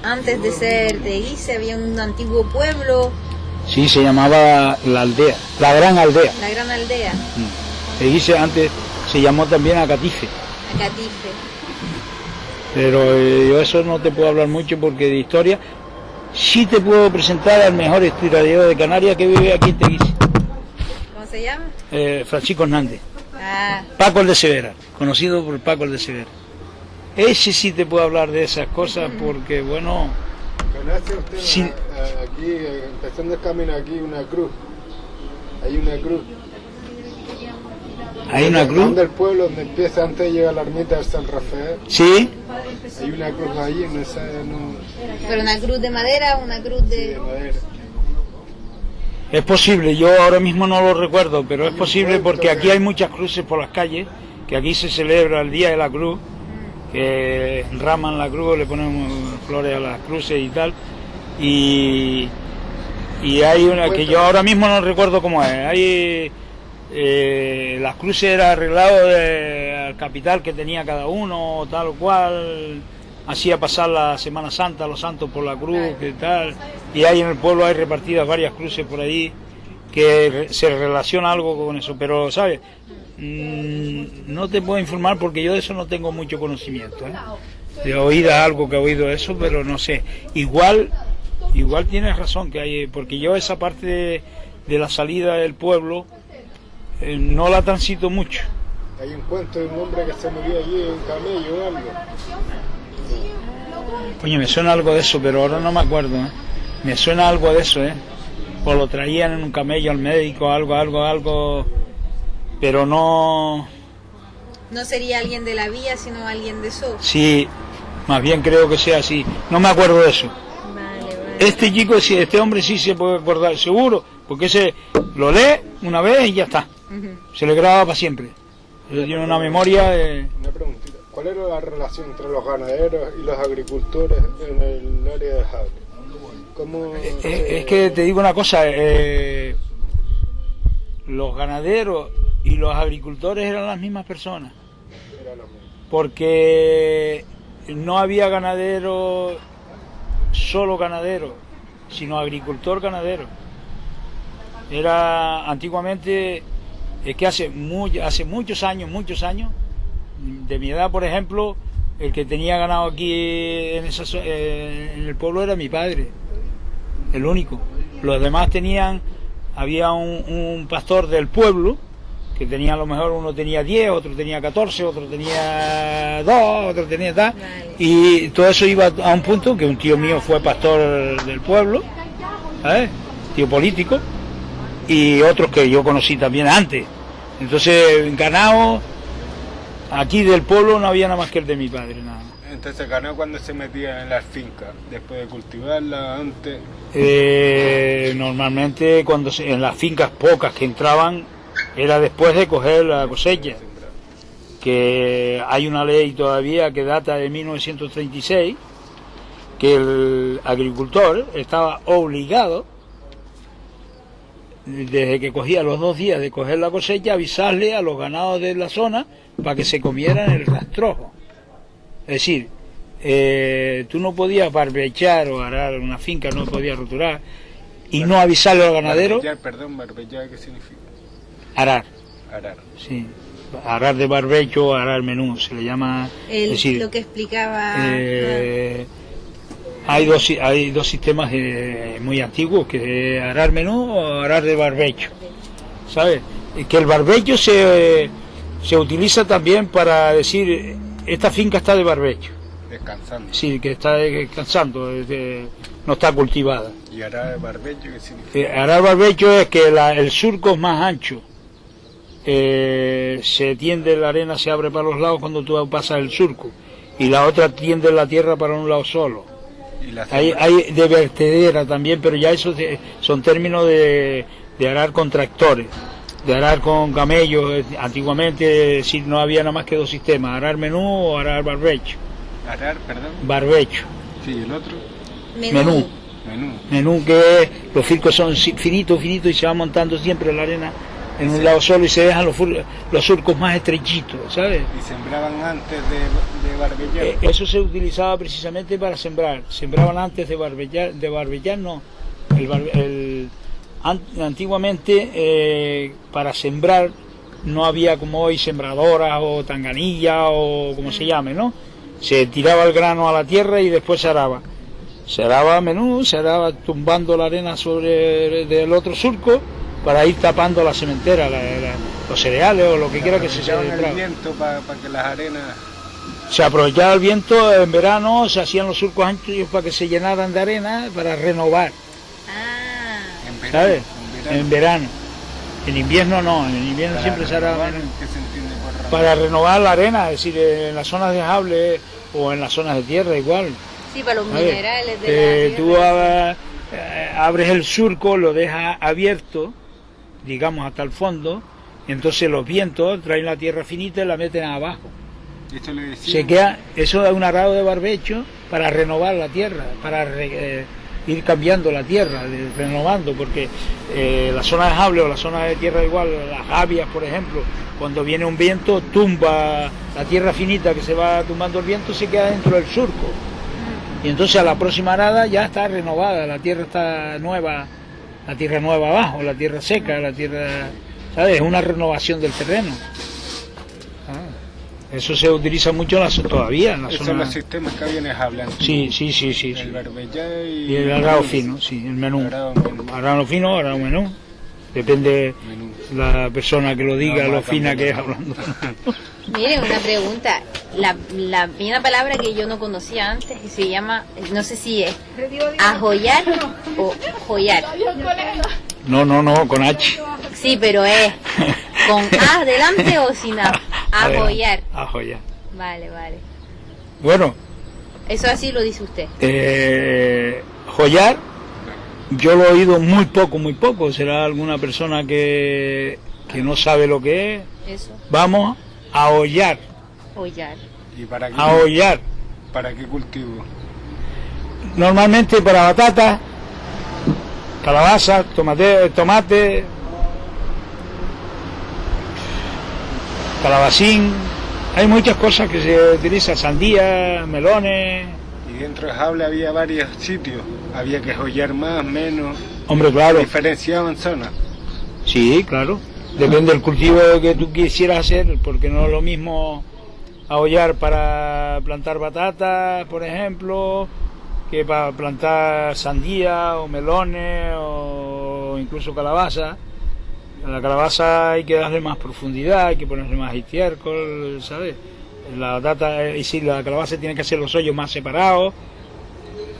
antes de ser Teguise, había un antiguo pueblo. Sí, se llamaba la aldea, la gran aldea. La gran aldea. Teguise antes se llamó también Acatife. Acatife. Pero yo eso no te puedo hablar mucho porque de historia sí te puedo presentar al mejor historiador de Canarias que vive aquí en Teguise. ¿Cómo se llama? Francisco Hernández. Ah. Paco el de Severa, conocido por Paco el de Severa. ese sí te puedo hablar de esas cosas porque, bueno... ¿Conoce usted Sí. aquí, empezando el camino aquí, una cruz? Hay una cruz. ¿Hay una cruz? Donde el pueblo, donde empieza antes de llegar a la ermita de San Rafael, Sí, hay una cruz allí, no sé, no, Pero una cruz de madera, una cruz de madera. es posible, yo ahora mismo no lo recuerdo, pero es posible porque aquí hay muchas cruces por las calles, que aquí se celebra el Día de la Cruz, que enraman la cruz, le ponen flores a las cruces y tal, y hay una que yo ahora mismo no recuerdo cómo es, hay las cruces era arreglado al capital que tenía cada uno, tal o cual, hacía pasar la Semana Santa, los santos por la cruz, que tal, y hay en el pueblo hay repartidas varias cruces por ahí que se relaciona algo con eso, pero ¿sabes? No te puedo informar porque yo de eso no tengo mucho conocimiento, ¿eh? De oída algo que he oído eso, pero no sé. Igual tienes razón que hay, porque yo esa parte de la salida del pueblo no la transito mucho. Hay un cuento de un hombre que se murió allí en un camello o algo. Coño, me suena algo de eso, pero ahora no me acuerdo, ¿eh? Me suena algo de eso, ¿eh? O lo traían en un camello al médico, algo, pero no... No sería alguien de la vía, sino alguien de eso. Sí, más bien creo que sea así. No me acuerdo de eso. Vale. Este chico, sí, este hombre sí se puede acordar, seguro, porque ese lo lee una vez y ya está. Se le graba para siempre. Él tiene una memoria de... Una preguntita. ¿Cuál era la relación entre los ganaderos y los agricultores en el área de Jabre? ¿Cómo Es que te digo una cosa, los ganaderos y los agricultores eran las mismas personas, era lo mismo? porque no había ganadero, solo ganadero, sino agricultor ganadero. Era antiguamente, es que hace muchos años, de mi edad por ejemplo, el que tenía ganado aquí en el pueblo era mi padre, el único. Los demás había un pastor del pueblo que tenía, a lo mejor uno tenía 10, otro tenía 14, otro tenía 2, otro tenía tal, y todo eso iba a un punto que un tío mío fue pastor del pueblo, ¿sabes? Tío político, y otros que yo conocí también antes. Entonces, ganado aquí del pueblo no había nada más que el de mi padre, nada. Entonces, ganó cuando se metía en las fincas, después de cultivarla, antes. Normalmente en las fincas pocas que entraban era después de coger la cosecha, que hay una ley todavía que data de 1936 que el agricultor estaba obligado, desde que cogía los 2 días de coger la cosecha, avisarle a los ganados de la zona para que se comieran el rastrojo. Es decir, tú no podías barbechar o arar una finca, no podías roturar y no avisarle al ganadero. Barbechar, ¿qué significa? Arar. Arar. Sí. Arar de barbecho, arar menú, se le llama. Es decir, lo que explicaba. Hay dos sistemas muy antiguos, que es arar menú o arar de barbecho, ¿sabes? Que el barbecho se utiliza también para decir esta finca está de barbecho. Descansando. Sí, que está descansando, no está cultivada. ¿Y arar barbecho qué significa? Arar barbecho es que el surco es más ancho. Se tiende la arena, se abre para los lados cuando tú pasas el surco, y la otra tiende la tierra para un lado solo. Hay de vertedera también, pero ya esos son términos de arar con tractores, de arar con camellos. Antiguamente sí, no había nada más que 2 sistemas, arar menú o arar barbecho. Arar, perdón. Barbecho. Sí, el otro. Menú, que los circos son finitos y se va montando siempre la arena en un lado solo y se dejan los surcos más estrechitos, ¿sabes? ¿Y sembraban antes de barbellar? Eso se utilizaba precisamente para sembrar. Sembraban antes de barbellar no. Antiguamente para sembrar no había como hoy sembradoras o tanganillas o como se llame, ¿no? Se tiraba el grano a la tierra y después se araba. Se araba menú, se araba tumbando la arena sobre del otro surco para ir tapando la sementera, los cereales o lo que quiera que se sea. El viento para que las arenas Se aprovechaba el viento en verano, se hacían los surcos anchos para que se llenaran de arena para renovar. Ah, En verano, ¿Sabes? en verano. En verano. En invierno no, en invierno Para siempre se hará renovar, ¿qué se entiende por renovar? para renovar la arena, es decir, en las zonas de sable o en las zonas de tierra igual. sí, para los ¿Sabes? minerales de la Tú tierra. abres el surco, lo dejas abierto, digamos hasta el fondo, y entonces los vientos traen la tierra finita y la meten abajo. Esto le decía. Se queda, eso es un arado de barbecho para renovar la tierra, para ir cambiando la tierra, renovando, porque la zona de sable o la zona de tierra igual, las gavias por ejemplo, cuando viene un viento tumba la tierra finita que se va tumbando el viento, se queda dentro del surco. Y entonces a la próxima arada ya está renovada, la tierra está nueva, la tierra nueva abajo, la tierra seca, la tierra, ¿sabes? Es una renovación del terreno. Eso se utiliza mucho todavía en la Esos zona. son los sistemas que habían hablando. Sí. El barbellá Y el arado fino, sí, el menú. Arado fino, arado menú. Depende Menú. la persona que lo diga, No, lo no, fina que es tampoco. hablando. Miren, una pregunta. Hay una palabra que yo no conocía antes y se llama, no sé si es ajoyar o joyar. No, con H. Sí, pero es con A delante o sin A. Ajoyar. Ajoyar. Vale. Bueno, Eso así lo dice usted. joyar, yo lo he oído muy poco. Será alguna persona que no sabe lo que es. Eso. Vamos a hollar, Joyar. ¿Y para qué? a hollar. ¿Para qué cultivo? Normalmente para batata, calabaza, tomate, calabacín. Hay muchas cosas que se utilizan, sandía, melones. Y dentro de Jable había varios sitios. Había que joyar más, menos. Hombre, claro. Diferenciaban zonas. Sí, claro. Depende del cultivo que tú quisieras hacer, porque no es lo mismo ahollar para plantar batatas, por ejemplo, que para plantar sandía o melones o incluso calabaza. A la calabaza hay que darle más profundidad, hay que ponerle más estiércol, ¿sabes? La batata, y sí, la calabaza tiene que hacer los hoyos más separados.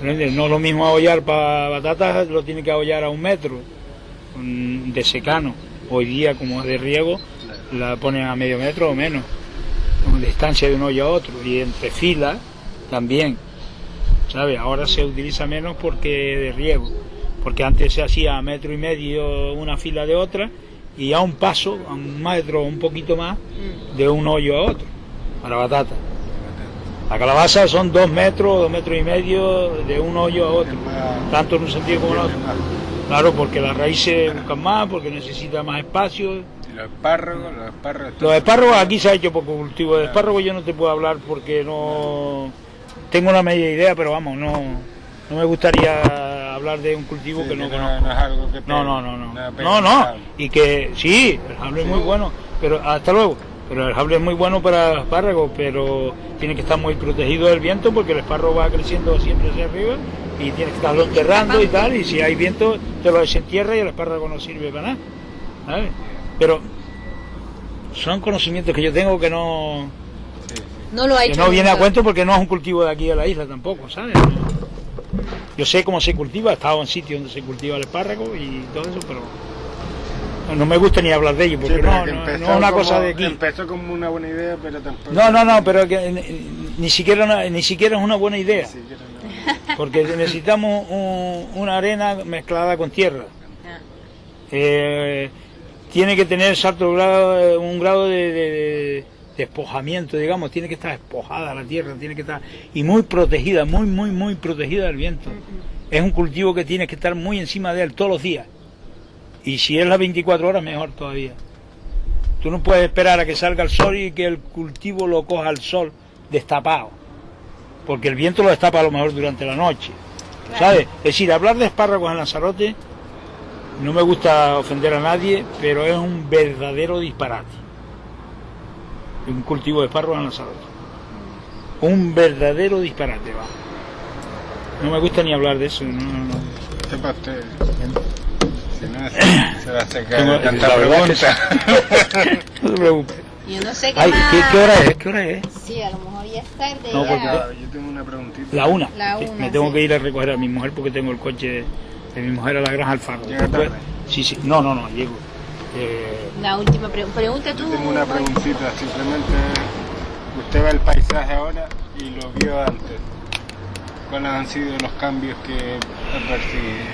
¿Entiendes? No es lo mismo ahollar para batatas, lo tiene que ahollar a 1 metro de secano. Hoy día, como es de riego, la ponen a medio metro o menos, con distancia de un hoyo a otro, y entre filas también, ¿sabes? Ahora se utiliza menos porque de riego, porque antes se hacía a 1,5 metros una fila de otra, y a un paso, a 1 metro o un poquito más, de un hoyo a otro, para batata. La calabaza son 2 metros, 2,5 metros, de un hoyo a otro, tanto en un sentido como en otro. Claro, porque las raíces buscan más, porque necesita más espacio. Y los espárragos. Los espárragos aquí se ha hecho poco cultivo de espárragos, yo no te puedo hablar porque no tengo una media idea, pero vamos, no me gustaría hablar de un cultivo Sí, que no que conozco. no es algo que No, y que sí, el jable es muy bueno, pero hasta luego. Pero el jable es muy bueno para los espárragos, pero tiene que estar muy protegido del viento porque el espárrago va creciendo siempre hacia arriba y tienes que estarlo enterrando y tal, y si hay viento te lo desentierra y el espárrago no sirve para nada, ¿sabes? Pero son conocimientos que yo tengo que no No lo ha hecho. que no viene a nunca. cuento porque no es un cultivo de aquí de la isla tampoco, ¿sabes? Yo sé cómo se cultiva, he estado en sitios donde se cultiva el espárrago y todo eso, pero no me gusta ni hablar de ello porque Sí, pero no que es una cosa como- de aquí. Empezó como una buena idea, pero tampoco. No, pero que ni siquiera es una buena idea, Sí, que no. porque necesitamos una arena mezclada con tierra. Ah, Tiene que tener un grado de despojamiento, digamos, tiene que estar despojada la tierra, tiene que estar y muy protegida, muy protegida del viento. Es un cultivo que tiene que estar muy encima de él todos los días. Y si es las 24 horas, mejor todavía. Tú no puedes esperar a que salga el sol y que el cultivo lo coja el sol destapado, porque el viento lo destapa a lo mejor durante la noche, ¿sabes? Es decir, hablar de espárragos en Lanzarote, no me gusta ofender a nadie, pero es un verdadero disparate. Un cultivo de espárragos en Lanzarote. Un verdadero disparate, va. No me gusta ni hablar de eso, no. Sepa usted. Si no, se va a sacar Tengo- de tanta la verdad es que pregunta. No te preocupes. yo no sé qué Ay, más. ¿qué hora es? ¿Qué hora es? Sí, a lo mejor ya. tardes. No, ya. porque Yo tengo una preguntita. la una. La Sí, una, me tengo sí. que ir a recoger a mi mujer porque tengo el coche de mi mujer a la Granja Alfaro. ¿Llega Después- tarde? Sí, no, llego. La última pregunta tú. Yo tengo una Juan. preguntita, simplemente usted ve el paisaje ahora y lo vio antes. ¿Cuáles han sido los cambios que ha percibido?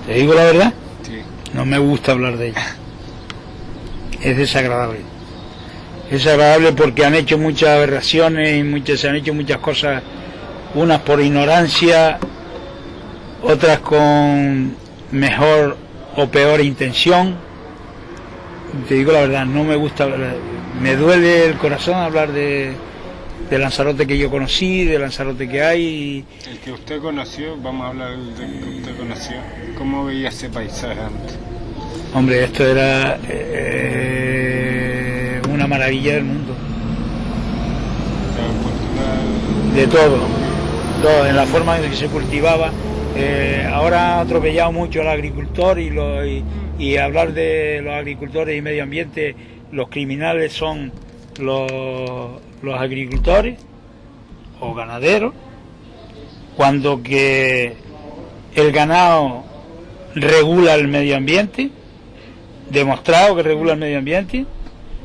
¿Te digo la verdad? Sí. No me gusta hablar de ella. Es desagradable. Es agradable porque han hecho muchas aberraciones y se han hecho muchas cosas, unas por ignorancia, otras con mejor o peor intención. Te digo la verdad, no me gusta hablar, me duele el corazón hablar de Lanzarote que yo conocí, de Lanzarote que hay. El que usted conoció, vamos a hablar del que usted conoció. ¿Cómo veía ese paisaje antes? Hombre, esto era una maravilla del mundo. O sea, Portugal... De todo, en la forma en que se cultivaba. Ahora ha atropellado mucho al agricultor y hablar de los agricultores y medio ambiente, los criminales son los agricultores o ganaderos, cuando que el ganado regula el medio ambiente, demostrado que regula el medio ambiente,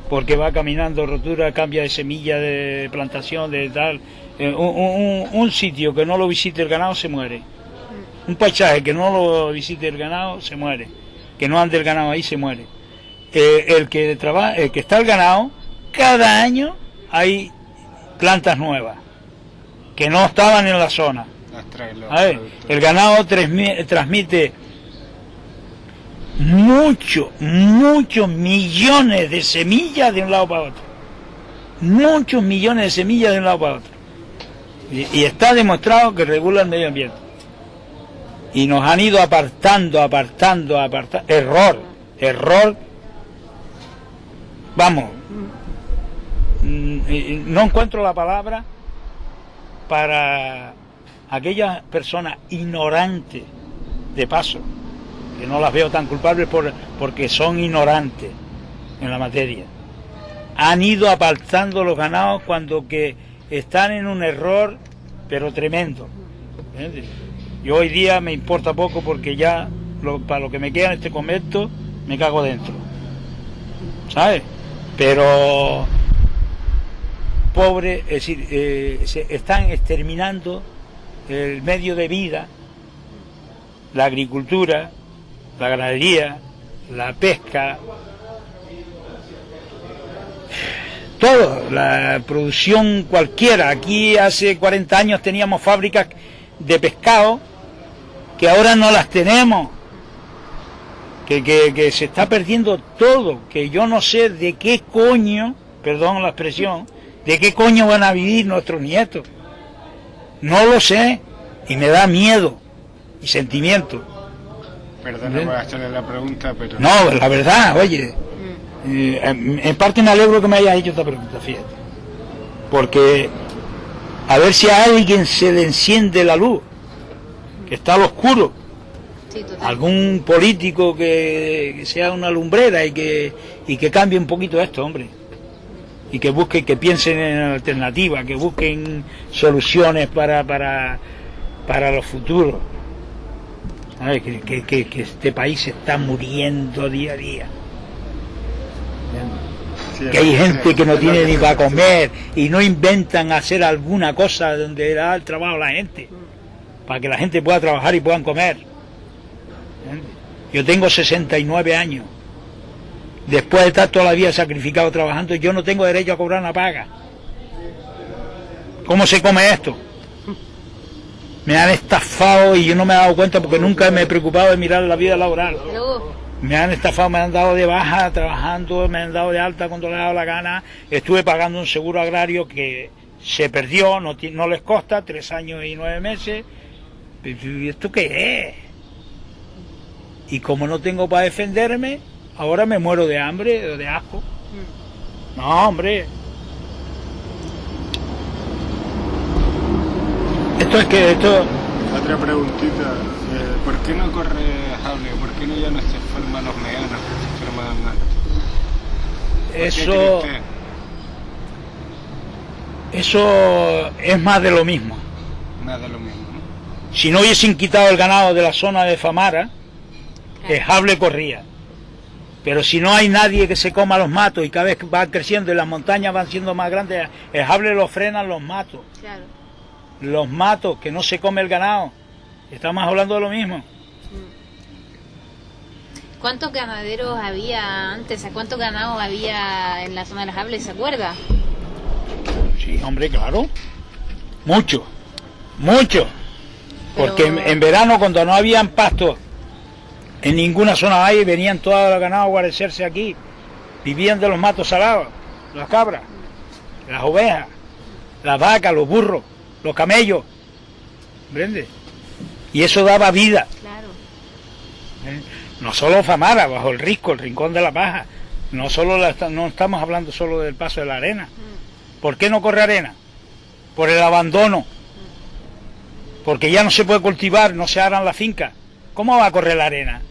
porque va caminando, rotura, cambia de semilla, de plantación, de tal. Un sitio que no lo visite el ganado se muere. Un paisaje que no lo visite el ganado se muere. Que no ande el ganado ahí se muere. El que está el ganado, cada año hay plantas nuevas que no estaban en la zona. Las trae los A ver, productos. el ganado transmite muchos millones de semillas de un lado para otro. Muchos millones de semillas de un lado para otro. Y está demostrado que regula el medio ambiente. Y nos han ido apartando. Error. Vamos. No encuentro la palabra para aquellas personas ignorantes, de paso, que no las veo tan culpables porque son ignorantes en la materia. Han ido apartando los ganados cuando que están en un error, pero tremendo. ¿Entiendes? Yo hoy día me importa poco porque ya para lo que me queda en este convento me cago dentro, ¿sabes? Pero pobre, es decir, se están exterminando el medio de vida, la agricultura, la ganadería, la pesca, todo, la producción cualquiera. Aquí hace 40 años teníamos fábricas de pescado que ahora no las tenemos, que se está perdiendo todo, que yo no sé de qué coño, perdón la expresión, de qué coño van a vivir nuestros nietos. No lo sé y me da miedo y sentimiento. Perdona por hacerle la pregunta, pero... No, la verdad, oye, en parte me alegro que me hayas hecho esta pregunta, fíjate, porque a ver si a alguien se le enciende la luz, que está al oscuro. Sí, total. Algún político que sea una lumbrera y que cambie un poquito esto, hombre, y que busquen, que piensen en alternativas, que busquen soluciones para los futuros. ¿Sabes? Que este país se está muriendo día a día. Sí, Que hay gente que no es lo tiene ni se para necesita. comer y no inventan hacer alguna cosa donde da el trabajo a la gente, para que la gente pueda trabajar y puedan comer. Yo tengo 69 años. Después de estar toda la vida sacrificado trabajando, yo no tengo derecho a cobrar una paga. ¿Cómo se come esto? Me han estafado y yo no me he dado cuenta porque nunca me he preocupado de mirar la vida laboral. Luego, Me han estafado, me han dado de baja trabajando, me han dado de alta cuando les ha dado la gana. Estuve pagando un seguro agrario que se perdió, no les costa, 3 años y 9 meses. ¿Y esto qué es? Y como no tengo para defenderme, ahora me muero de hambre o de asco. No, hombre. Esto Otra preguntita, ¿por qué no corre Jable? ¿Por qué no ya no se forman los meanos que se formaban antes? ¿Por qué eso cree usted? eso es más de lo mismo. Más de lo mismo, ¿no? Si no hubiesen quitado el ganado de la zona de Famara, el jable corría. Pero si no hay nadie que se coma los matos y cada vez van creciendo y las montañas van siendo más grandes, el jable lo frenan los matos. Claro. Los matos, que no se come el ganado. Estamos hablando de lo mismo. ¿Cuántos ganaderos había antes? ¿A cuántos ganados había en la zona de las Hables? ¿Se acuerda? Sí, hombre, claro. Mucho. Mucho. Porque Pero- en verano, cuando no habían pastos en ninguna zona ahí, venían todos los ganados a guarecerse aquí. Vivían de los matos salados, las cabras, las ovejas, las vacas, los burros, los camellos. ¿Comprende? Y eso daba vida. Claro. No solo Famara, bajo el Risco, el Rincón de la Paja. No estamos hablando solo del paso de la arena. ¿Por qué no corre arena? Por el abandono. Porque ya no se puede cultivar, no se aran la finca. ¿Cómo va a correr la arena?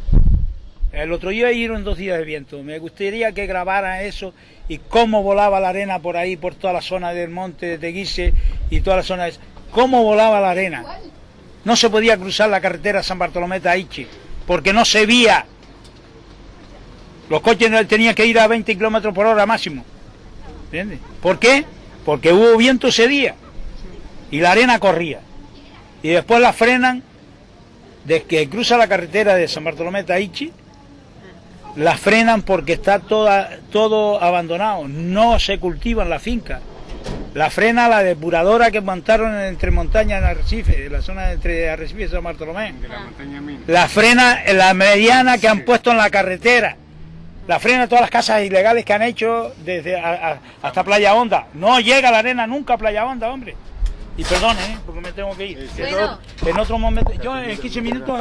El otro día iron 2 días de viento. Me gustaría que grabaran eso y cómo volaba la arena por ahí, por toda la zona del monte de Teguise y toda la zona de... ¿Cómo volaba la arena? No se podía cruzar la carretera San Bartolomé de Aichi, porque no se veía. Los coches tenían que ir a 20 kilómetros por hora máximo. ¿Entiendes? ¿Por qué? Porque hubo viento ese día y la arena corría. Y después la frenan, desde que cruza la carretera de San Bartolomé de Aichi, la frenan porque está todo abandonado, no se cultiva en la finca. La frena la depuradora que montaron entre montañas en Arrecife, en la zona entre Arrecife y San Bartolomé. De la montaña Mina. La frena la mediana que han puesto en la carretera. La frena todas las casas ilegales que han hecho desde hasta Playa Honda. No llega la arena nunca a Playa Honda, hombre. Y perdone, porque me tengo que ir. Bueno. En otro momento, yo en 15 minutos...